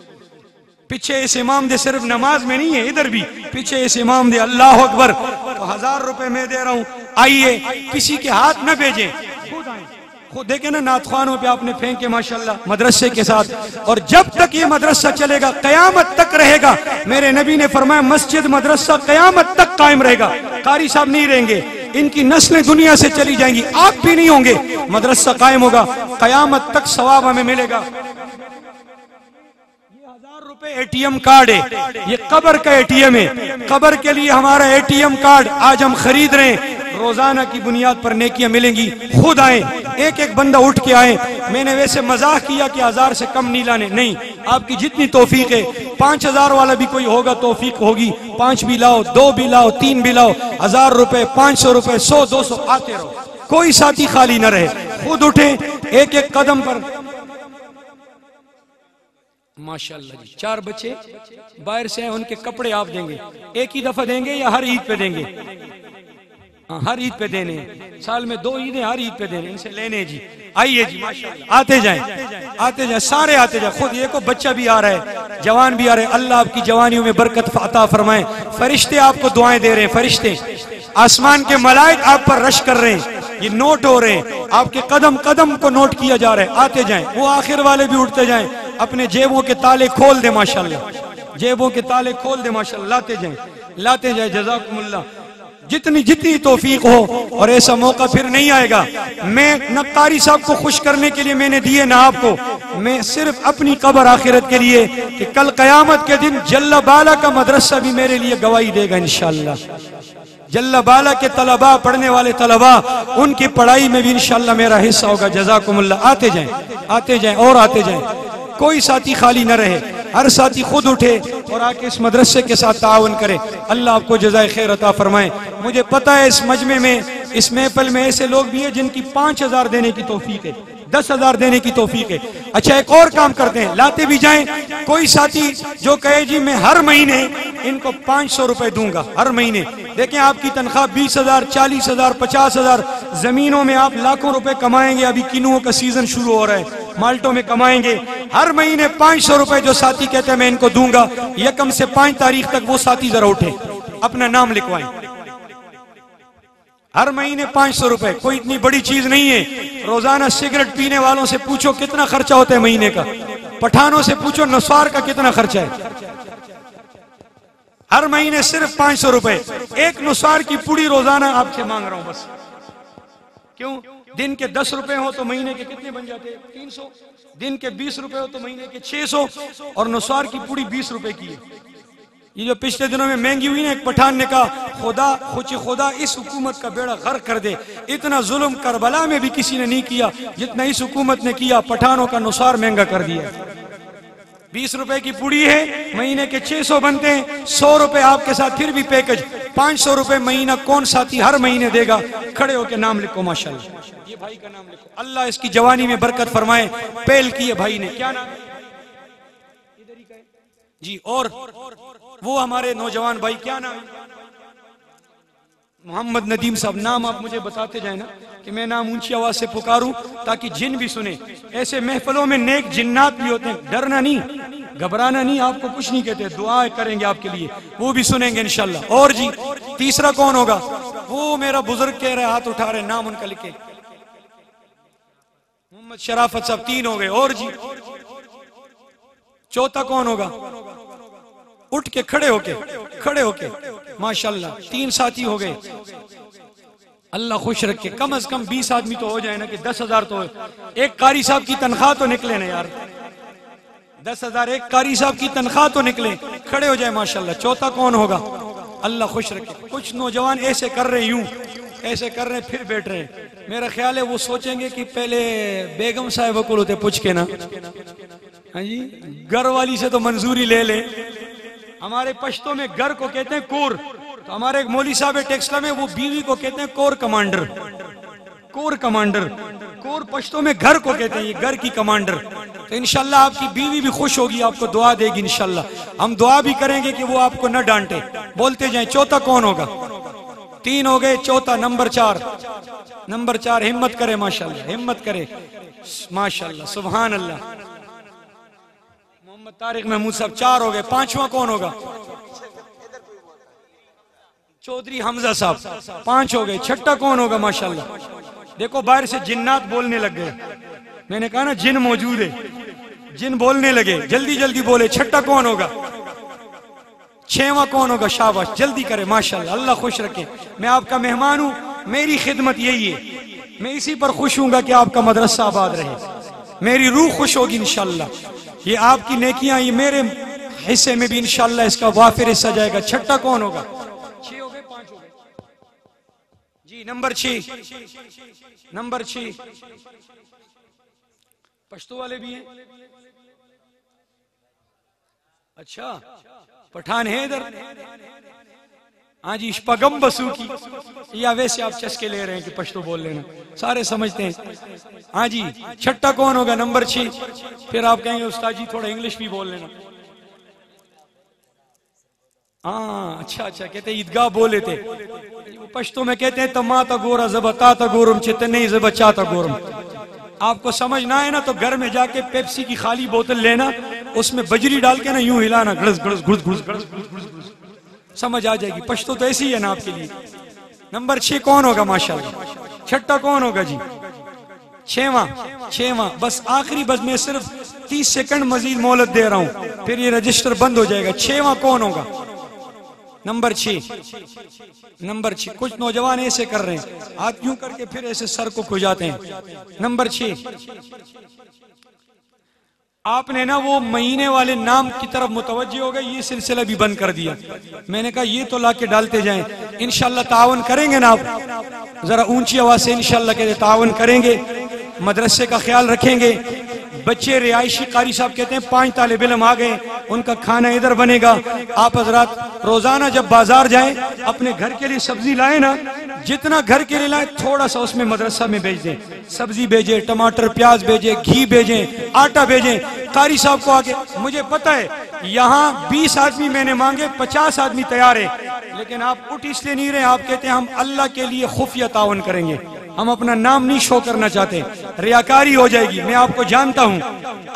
पीछे इस इमाम दे, सिर्फ नमाज में नहीं है, इधर भी पीछे इस इमाम दे। अल्लाह अकबर। तो 1000 रुपए मैं दे रहा हूँ। आइए, किसी के हाथ न भेजें, खुद आए, खुद देखे ना नाथखानों पे आपने फेंके माशाल्लाह मदरसे के साथ। और जब तक ये मदरसा चलेगा कयामत तक रहेगा। मेरे नबी ने फरमाया मस्जिद मदरसा कयामत तक कायम रहेगा। कारी साहब नहीं रहेंगे, इनकी नस्लें दुनिया से चली जाएंगी, आप भी नहीं होंगे, मदरसा कायम होगा, कयामत तक सवाब हमें मिलेगा। एटीएम कार्ड है, ये कब्र का एटीएम है। कब्र के लिए हमारा एटीएम कार्ड आज हम खरीद रहे हैं। रोजाना की बुनियाद पर नेकियां मिलेंगी। खुद आए, एक एक बंदा उठ के आए। मैंने वैसे मजाक किया कि 1000 से कम नहीं लाने, नहीं, आपकी जितनी तौफीक है। 5000 वाला भी कोई होगा, तौफीक होगी, 5 भी लाओ, 2 भी लाओ, 3 भी लाओ। 1000 रुपए, 500 रुपए, 100 200 आते रहो, कोई साथी खाली न रहे। खुद उठे, एक एक कदम पर। माशाल्लाह जी, 4 बच्चे बाहर से हैं, उनके कपड़े आप देंगे, एक ही दफा देंगे या हर ईद पे देंगे? हाँ, हर ईद पे देने, साल में 2 ईदें, हर ईद पे देने, इनसे लेने जी। आइए जी, माशाल्लाह, आते जाएं, आते जाएं, सारे आते जाएं। खुद एक बच्चा भी आ रहा है, जवान भी आ रहे हैं। अल्लाह आपकी जवानियों में बरकत अता फरमाए। फरिश्ते आपको दुआएं दे रहे हैं, फरिश्ते आसमान के मलाइक आप पर रश कर रहे हैं। ये नोट हो रहे हैं, आपके कदम कदम को नोट किया जा रहा है। आते जाएं, वो आखिर वाले भी उठते जाएं, अपने जेबों के ताले खोल दे माशाल्लाह, जेबों के ताले खोल दे माशाल्लाह, लाते जाए। जज़ाकुमुल्लाह। जितनी जितनी तौफीक हो, और ऐसा मौका फिर नहीं आएगा। मैं न कारी साहब को खुश करने के लिए मैंने दिए ना आपको, मैं सिर्फ अपनी कब्र आखिरत के लिए कि कल कयामत के दिन जल्ला बाला का मदरसा भी मेरे लिए गवाही देगा इंशाअल्लाह। जल्ला बाला के तलबा, पढ़ने वाले तलबा, उनकी पढ़ाई में भी इंशाअल्लाह मेरा हिस्सा होगा। जज़ाकुमुल्लाह। आते जाएं और आते जाएं, कोई साथी खाली न रहे, हर साथी खुद उठे और आके इस मदरसे के साथ ताउन करे। अल्लाह आपको जज़ाए खैर अता फरमाए। मुझे पता है इस मजमे में, इस महफिल में ऐसे लोग भी हैं जिनकी 5,000 देने की तौफीक है, 10,000 देने की तौफीक है। अच्छा, एक और काम करते हैं, लाते भी जाएं। कोई साथी जो कहे जी मैं हर महीने इनको 500 रुपए दूंगा हर महीने, देखें आपकी तनख्वाह 20,000, 40,000, 50,000, जमीनों में आप लाखों रुपए कमाएंगे। अभी किनुओं का सीजन शुरू हो रहा है, माल्टों में कमाएंगे। हर महीने 500 रुपए जो साथी कहते हैं मैं इनको दूंगा, यकम से 5 तारीख तक वो साथी जरा उठे, अपना नाम लिखवाएं। हर महीने 500 रुपए, कोई इतनी बड़ी चीज नहीं है। रोजाना सिगरेट पीने वालों से पूछो कितना खर्चा होता है महीने का, पठानों से पूछो नस्वार का कितना खर्चा है। हर महीने सिर्फ 500 रुपए, एक नुसार की पुड़ी रोजाना आपसे मांग रहा हूं बस। क्यों? दिन के 10 रुपए हो तो महीने के कितने बन जाते हैं? 300। दिन के 20 रुपए हो तो महीने के 600, और नुसार की पुड़ी 20 रुपए की है। ये जो पिछले दिनों में महंगी हुई ना, एक पठान ने कहा खुदा इस हुकूमत का बेड़ा गर्क कर दे। इतना जुल्म करबला में भी किसी ने नहीं किया जितना इस हुकूमत ने किया, पठानों का नुसार महंगा कर दिया। 20 रुपए की पुड़ी है, महीने के 600 बनते हैं, 100 रुपए आपके साथ फिर भी पैकेज, 500 रुपए महीना कौन साथी हर महीने देगा? खड़े होके नाम लिखो माशाल्लाह, ये भाई का नाम लिखो, अल्लाह इसकी जवानी में बरकत फरमाए। पहल की है भाई ने, क्या नाम है? जी, और वो हमारे नौजवान भाई, क्या नाम है? मोहम्मद नदीम साहब। नाम आप मुझे बताते जाए ना, कि मैं नाम ऊंची आवाज से पुकारूं ताकि जिन भी सुने। ऐसे महफिलों में नेक जिन्नात भी होते हैं, डरना नहीं, घबराना नहीं, आपको कुछ नहीं कहते, दुआ करेंगे आपके लिए, वो भी सुनेंगे इंशाल्लाह। और जी, तीसरा कौन होगा? वो मेरा बुजुर्ग कह रहे, हाथ उठा रहे, नाम उनका लिखे, मोहम्मद शराफत साहब। 3 हो गए। और जी, चौथा कौन होगा? उठ के खड़े होके माशाल्लाह 3 साथी हो गए। अल्लाह खुश रखे, कम से कम 20 आदमी तो हो जाए ना, कि 10,000 तो एक कारी साहब की तनख्वाह तो निकले ना यार, 10,000 एक कारी साहब की तनख्वाह तो निकले। खड़े हो जाए माशाल्लाह। चौथा कौन होगा? अल्लाह खुश रखे। कुछ नौजवान ऐसे कर रहे, यूं ऐसे कर रहे, फिर बैठ रहे। मेरा ख्याल है वो सोचेंगे कि पहले बेगम साहिब को होते पूछ के ना, हाँ जी, घर वाली से तो मंजूरी ले ले। हमारे पश्तो में घर को कहते हैं कोर, तो हमारे एक मौली साहब है टेक्सला में, वो बीवी को कहते हैं कोर कमांडर। कोर पश्तो में घर को कहते हैं, ये घर की कमांडर। तो इंशाल्लाह आपकी बीवी भी खुश होगी, आपको दुआ देगी इंशाल्लाह। हम दुआ भी करेंगे कि वो आपको न डांटे। बोलते जाए। चौथा कौन होगा? 3 हो गए। चौथा नंबर 4 हिम्मत करे माशाल्लाह, हिम्मत करे माशाल्लाह, सुभान अल्लाह। मोहम्मद तारिक महमूद साहब 4 हो गए। 5वां कौन होगा? चौधरी हमजा साहब 5 हो गए। 6ठा कौन होगा? माशाल्लाह, देखो बाहर से जिन्नात बोलने लग गए। मैंने कहा ना जिन मौजूद है, जिन बोलने लगे, जल्दी जल्दी बोले। 6ठा कौन होगा? 6वां कौन होगा? शाबाश, जल्दी करे माशाल्लाह, अल्लाह खुश रखे। मैं आपका मेहमान हूं, मेरी खिदमत यही है, मैं इसी पर खुश हूंगा कि आपका मदरसा आबाद रहे, मेरी रूह खुश होगी इंशाल्लाह। ये आपकी नेकियां, ये मेरे हिस्से में भी इंशाल्लाह इसका वाफिर हिस्सा जाएगा। 6ठा कौन होगा? 6 हो गए। 5 हो गए जी। नंबर 6 पश्तो वाले भी हैं। अच्छा, पठान है इधर? हाँ जी, पगम बसू की, या वैसे आप चस्के ले रहे हैं कि पश्तो बोल लेना, सारे समझते हैं। हाँ जी, 6ठा कौन होगा? नंबर 6। फिर आप कहेंगे उस्ताद जी थोड़ा इंग्लिश भी बोल लेना। हाँ, अच्छा, कहते ईदगाह बोले थे, पश्तो में कहते हैं तमाता गोरा जबता गोरम चितने जबचाता गोरम। आपको समझ ना है ना, तो घर में जाके पेप्सी की खाली बोतल लेना, उसमें बजरी डाल के ना यूं हिलाना, घुस घुस घुस घुस घुस, समझ आ जाएगी। पश्तो तो ऐसी है ना आपके लिए। नंबर 6 कौन होगा? माशाल्लाह छठा कौन होगा जी? छेवां बस आखिरी, बस मैं सिर्फ 30 सेकंड मजीद मोहलत दे रहा हूं, फिर ये रजिस्टर बंद हो जाएगा। छेवां कौन होगा? नंबर 6। कुछ नौजवान ऐसे कर रहे हैं, हाथ यूं करके फिर ऐसे सर को खुजाते हैं। नंबर 6, आपने ना वो महीने वाले नाम की तरफ मुतवज्जे हो गए, ये सिलसिला भी बंद कर दिया। मैंने कहा ये तो लाके डालते जाएं, इंशाल्लाह तावन करेंगे ना आप? जरा ऊंची आवाज से इंशाल्लाह कहते तावन करेंगे, मदरसे का ख्याल रखेंगे। बच्चे रिहायशी कारी साहब कहते हैं 5 तालिब इल्म आ गए, उनका खाना इधर बनेगा। आप हजरात रोजाना जब बाजार जाएं, अपने घर के लिए सब्जी लाए ना, जितना घर के लिए लाए थोड़ा सा उसमें मदरसा में भेज दें। सब्जी भेजे, टमाटर प्याज भेजे, घी भेजे, आटा भेजे। कारी साहब को आके, मुझे पता है यहाँ 20 आदमी मैंने मांगे, 50 आदमी तैयार है, लेकिन आप उठ इसलिए नहीं रहे। आप कहते हैं हम अल्लाह के लिए खुफिया तावन करेंगे, हम अपना नाम नहीं शो करना चाहते, रियाकारी हो जाएगी। मैं आपको जानता हूँ,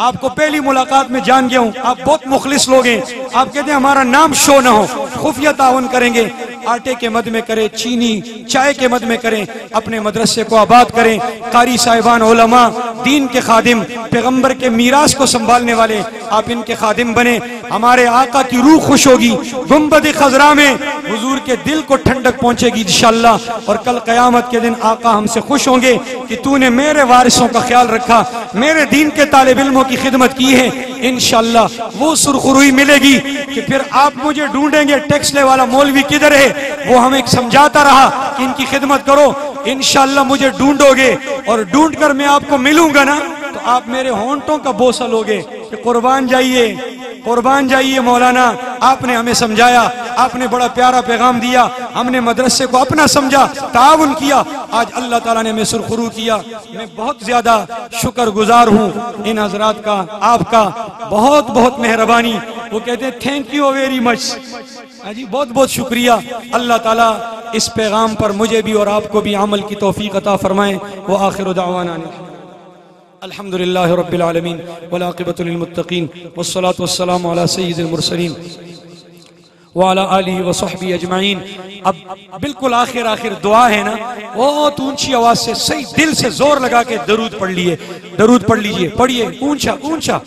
आपको पहली मुलाकात में जान गया हूँ, आप बहुत मुखलिस लोग हैं। आप कहते हैं हमारा नाम शो ना हो, खुफिया तावन करेंगे। आटे के मद में करें, चीनी चाय के मद में करें, अपने मदरसे को आबाद करें। कारी साहिबान उलमा, दीन के खादिम, पैगंबर के मीरास को संभालने वाले, आप इनके खादिम बने। हमारे आका की रूह खुश होगी, गुंबद खजरा में हुजूर के दिल को ठंडक पहुंचेगी इंशाअल्लाह। और कल कयामत के दिन आका हमसे खुश होंगे कि तूने मेरे वारिसों का ख्याल रखा, मेरे दीन के तालिब इल्मों की खिदमत की है। इंशाअल्लाह वो सुरखुरुई मिलेगी कि फिर आप मुझे ढूंढेंगे, टैक्सले वाला मौलवी किधर है, वो हमें समझाता रहा कि इनकी खिदमत करो। इंशाअल्लाह मुझे ढूंढोगे और ढूंढ कर मैं आपको मिलूंगा ना, तो आप मेरे होंठों का बोसा लोगे कि कुर्बान जाइए, कुर्बान जाइए मौलाना, आपने हमें समझाया, आपने बड़ा प्यारा पैगाम दिया, हमने मदरसे को अपना समझा, ताउन किया, आज अल्लाह ताला ने हमें सुरखुरू किया। मैं बहुत ज्यादा शुक्रगुजार हूँ इन हजरात का, आपका बहुत बहुत मेहरबानी। वो कहते हैं थैंक यू वेरी मच जी, बहुत बहुत शुक्रिया। अल्लाह ताला इस पैगाम पर मुझे भी और आपको भी अमल की तौफीक अता फरमाए। वो आखिर दावाना अल्हम्दुलिल्लाहि रब्बिल आलमीन वल आक़िबतु लिल मुत्तक़ीन वस्सलातु वस्सलामु अला सय्यिदिल मुरसलीन व अला आलिहि व सहबिहि अजमाइन। अब बिल्कुल आखिर दुआ है ना, बहुत ऊंची आवाज से सही दिल से जोर लगा के दरूद पढ़ लिए, दरूद पढ़ लीजिए, पढ़िए ऊंचा ऊंचा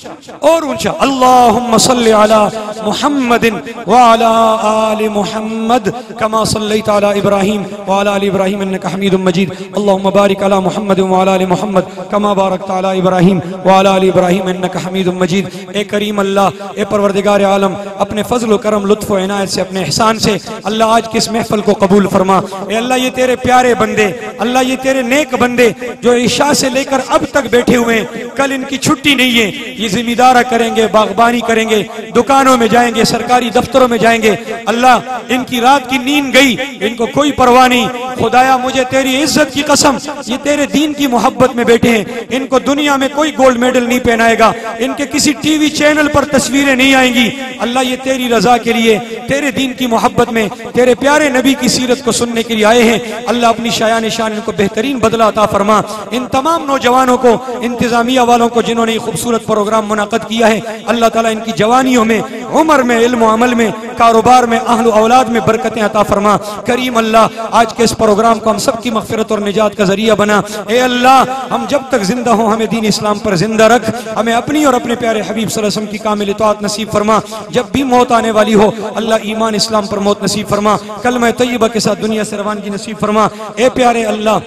और ऊंचा। अल्लाहुम्मा सल्लि अला मुहम्मदिन व अला आलि मुहम्मद कमा सल्लैता अला इब्राहीम व अला आलि इब्राहीम इन्नका हमीदुम मजीद। अल्लाहुम्मा बारिक अला मुहम्मदिन व अला आलि मुहम्मद कमा बारकता अला इब्राहीम व अला आलि इब्राहीम इन्नका हमीदुम मजीद। ए करीम अल्लाह, ए परवरदिगार आलम, अपने फजल व करम, लुत्फ व इनायत से, अपने एहसान से अल्लाह आज की इस महफिल को कबूल फरमा। ए अल्लाह, ये तेरे प्यारे बंदे, अल्लाह ये तेरे नेक बंदे जो इशा से लेकर अब तक बैठे हुए हैं, कल इनकी छुट्टी नहीं है, ये जिम्मेदारा करेंगे, बागबानी करेंगे, दुकानों में जाएंगे, सरकारी दफ्तरों में जाएंगे। अल्लाह इनकी रात की नींद गई, इनको कोई परवाह नहीं। खुदाया मुझे तेरी इज्जत की कसम, ये तेरे दीन की मोहब्बत में बैठे हैं, इनको दुनिया में कोई गोल्ड मेडल नहीं पहनाएगा, इनके किसी टीवी चैनल पर तस्वीरें नहीं आएंगी। अल्लाह ये तेरी रजा के लिए, तेरे दीन की मोहब्बत में, तेरे प्यारे नबी की सीरत को सुनने के लिए आए हैं। अल्लाह अपनी शायान शान इनको बेहतरीन बदला अता फरमा। इन तमाम नौजवानों को, इंतजामिया वालों को जिन्होंने ये खूबसूरत प्रोग्राम मुनाकिद किया है, अल्लाह ताला इनकी जवानियों में, उम्र में, इल्म व अमल में, कारोबार में, अहल औलाद में बरकतें अता फरमा। करीम अल्लाह, आज के इस प्रोग्राम को हम सब की मग़फ़िरत और निजात का जरिया बना। ए अल्लाह, हम जब तक जिंदा हों हमें दीन इस्लाम पर जिंदा रख, हमें अपनी और अपने प्यारे हबीब सल्लल्लाहु अलैहि वसल्लम की कामिल इताअत नसीब फरमा। जब भी मौत आने वाली हो अल्लाह ईमान इस्लाम पर मौत नसीब फरमा, कलमा तय्यबा के साथ दुनिया से रवानगी नसीब फरमा। ए प्यारे अल्लाह,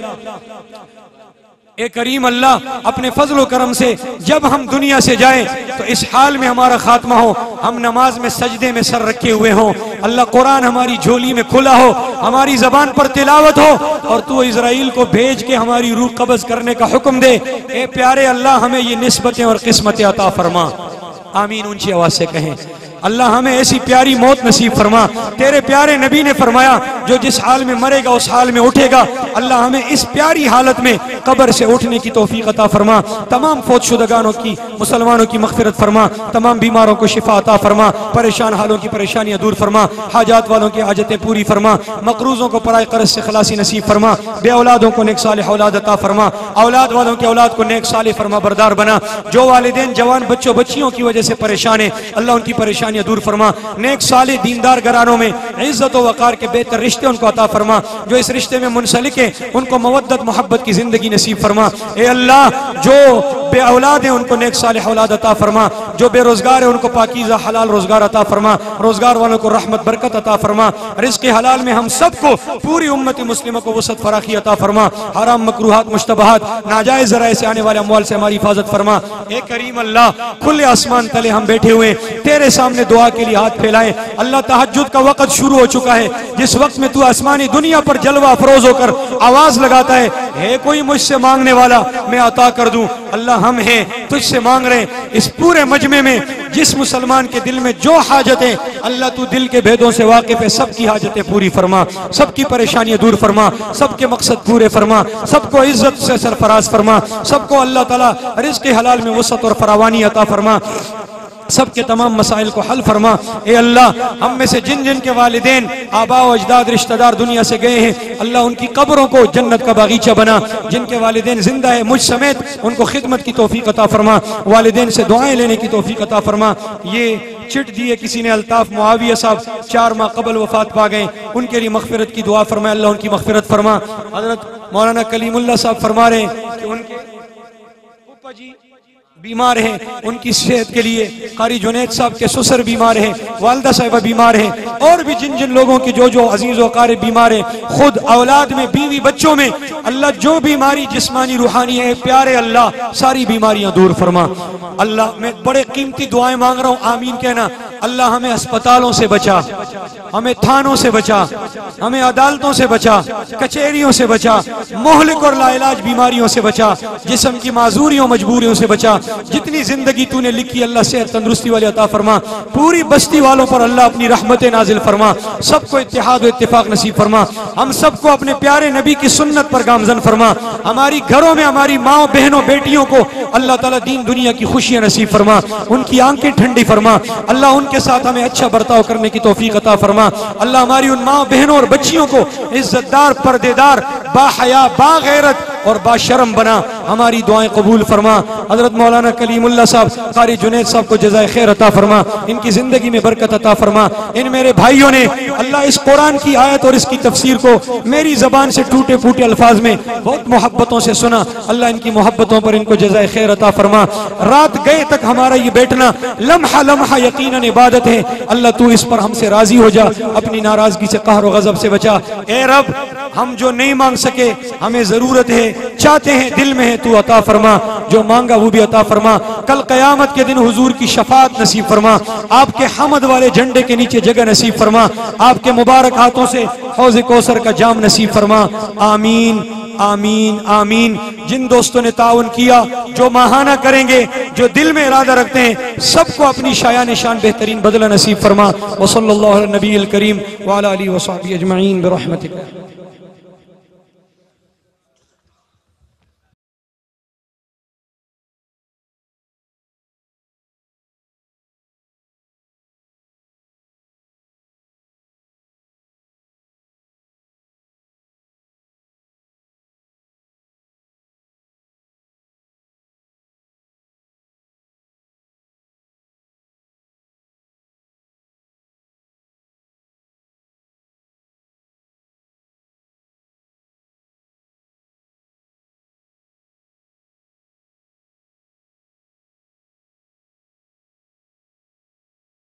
ए करीम अल्लाह, अपने फजल करम से जब हम दुनिया से जाएं तो इस हाल में हमारा खात्मा हो, हम नमाज में सजदे में सर रखे हुए हों। अल्लाह कुरान हमारी झोली में खुला हो, हमारी जबान पर तिलावत हो, और तू इजराइल को भेज के हमारी रूह कब्ज करने का हुक्म दे। ए प्यारे अल्लाह, हमें ये निस्बतें और किस्मतें अता फरमा। आमीन ऊंची आवाज से कहें। अल्लाह हमें ऐसी प्यारी मौत नसीब फरमा। तेरे प्यारे नबी ने फरमाया जो जिस हाल में मरेगा उस हाल में उठेगा। अल्लाह हमें इस प्यारी हालत में कब्र से उठने की तौफीक अता फरमा। तमाम फौतशुदगानों की, मुसलमानों की मग़फ़िरत फरमा। तमाम बीमारों को शिफा अता फरमा। परेशान हालों की परेशानियां दूर फरमा। हाजात वालों की हाजतें पूरी फरमा। मकरूज़ों को पराए कर्ज से खलासी नसीब फरमा। बे औलादों को नेक सालिह औलाद अता फरमा। औलाद वालों की औलाद को नेक सालिह फरमा बरदार बना। जो वालिदैन जवान बच्चों बच्चियों की वजह से परेशान है, अल्लाह उनकी परेशानियां दूर फरमा। नेक सालिह दीनदार घरानों में इज्जत व वक़ार के बेहतर रिश्ते रिश्ते उनको अता फरमा, जो इस रिश्ते में मुंसलिक है उनको मवद्दत मोहब्बत की जिंदगी नसीब फरमा। ए अल्लाह, जो बे औलाद है उनको नेक सालिह औलाद अता फरमा, जो बेरोजगार है उनको पाकीज़ा हलाल रोजगार अता फरमा, रोजगार वालों को रहमत बरकत अता फरमा, रिज़्क़ हलाल में हम सबको पूरी उम्मत मुस्लिमों को वसअत फराखी अता फरमा, हराम मकरूहात मुश्तबहात नाजायज ज़राए से आने वाले अमवाल से हमारी हिफाजत फरमा। ए करीम अल्लाह, खुले आसमान तले हम बैठे हुए तेरे सामने दुआ के लिए हाथ फैलाए। अल्लाह, तहज्जुद का वक्त शुरू हो चुका है, जिस वक्त में तू आसमानी दुनिया पर जलवा अफरोज होकर आवाज लगाता है कोई मुझसे मांगने वाला मैं अता कर दूं। अल्लाह, हम हैं तुझसे मांग रहे हैं। इस पूरे मजमे में जिस मुसलमान के दिल में जो हाजतें, अल्लाह तू दिल के भेदों से वाकिफ है, सबकी हाजतें पूरी फरमा, सबकी परेशानियां दूर फरमा, सबके मकसद पूरे फरमा, सबको इज्जत से सरफराज फरमा, सबको अल्लाह ताला रिज़्क़ हलाल में वसअत और फरावानी अता फरमा, सबके तमाम मसाइल को हल फरमा। ए अल्लाह, हम में से जिन जिन के वालिदैन आबा व अजदाद रिश्तेदार दुनिया से गए हैं, अल्लाह उनकी कब्रों को जन्नत का बागीचा बना। जिनके वालिदैन जिंदा है मुझ समेत, उनको खिदमत की तौफीक अता फरमा, वालिदैन से दुआएं लेने की तौफीक अता फरमा। ये चिट दी है किसी ने, अल्ताफ मुआविया साहब 4 माह कबल वफात पा गए, उनके लिए मगफिरत की दुआ फरमा, अल्लाह उनकी मगफिरत फरमा। हजरत मौलाना कलीमुल्लाह साहब फरमा रहे हैं कि उनके फूफा जी बीमार हैं, उनकी सेहत के लिए कारी जुनैद साहब के ससुर बीमार हैं, वालदा साहिबा बीमार हैं, और भी जिन जिन लोगों की जो जो अजीज व कारी बीमार हैं, खुद औलाद में, बीवी बच्चों में, अल्लाह जो बीमारी जिस्मानी रूहानी है, प्यारे अल्लाह सारी बीमारियां दूर फरमा। अल्लाह, मैं बड़े कीमती दुआएं मांग रहा हूँ, आमीन कहना। अल्लाह, हमें अस्पतालों से बचा, हमें थानों से बचा, हमें अदालतों से बचा, कचहरियों से बचा, मोहलिक और लाइलाज बीमारियों से बचा, जिस्म की माजूरियों मजबूरियों से बचा। जितनी जिंदगी तूने लिखी अल्लाह सेहत तंदुरुस्ती वाली अता फरमा। पूरी बस्ती वालों पर अल्लाह अपनी रहमतें नाजिल फरमा, सबको इत्तेहाद व इत्तेफाक नसीब फरमा, हम सबको अपने प्यारे नबी की सुन्नत पर गामजन फरमा। हमारी घरों में हमारी माँ बहनों बेटियों को अल्लाह ताला दीन दुनिया की खुशियां नसीब फरमा, उनकी आंखें ठंडी फरमा। अल्लाह, उनके साथ हमें अच्छा बर्ताव करने की तौफीक अता फरमा। अल्लाह, हमारी उन माँ बहनों और बच्चियों को इज्जतदार, पर्देदार, बाहया, बागैरत और बाशरम बना। हमारी दुआएं कबूल फरमा। हजरत मौलाना कलीमुल्लाह साहब, कारी जुनैद साहब को जज़ाए खैर अता फरमा, इनकी जिंदगी में बरकत अता फरमा। इन मेरे भाइयों ने अल्लाह इस कुरान की आयत और इसकी तफसीर को मेरी जबान से टूटे फूटे अल्फाज में बहुत मोहब्बतों से सुना। अल्लाह इनकी मोहब्बतों पर इनको जज़ाए खैर अता फरमा। रात गए तक हमारा ये बैठना लम्हा लम्हा यकीनन इबादत है। अल्लाह, तू इस पर हमसे राजी हो जा, अपनी नाराजगी से, कहर और गजब से बचा। ए रब, हम जो नहीं मांग सके, हमें जरूरत है, चाहते हैं, दिल में है, तू अता फरमा। जो मांगा वो भी अता फरमा। कल कयामत के दिन हुजूर की शफात नसीब फरमा, आपके हमद वाले झंडे के नीचे जगह नसीब फरमा, आपके मुबारक हाथों से हौज़ कौसर का जाम नसीब फरमा। आमीन आमीन आमीन। जिन दोस्तों ने ताउन किया, जो माहाना करेंगे, जो दिल में इरादा रखते हैं, सबको अपनी शाया निशान बेहतरीन बदला नसीब फरमा। व सल्लल्लाहु अलैहि नबील करीम व अला आलिहि व सहबिहि अजमईन बिरहमतिक।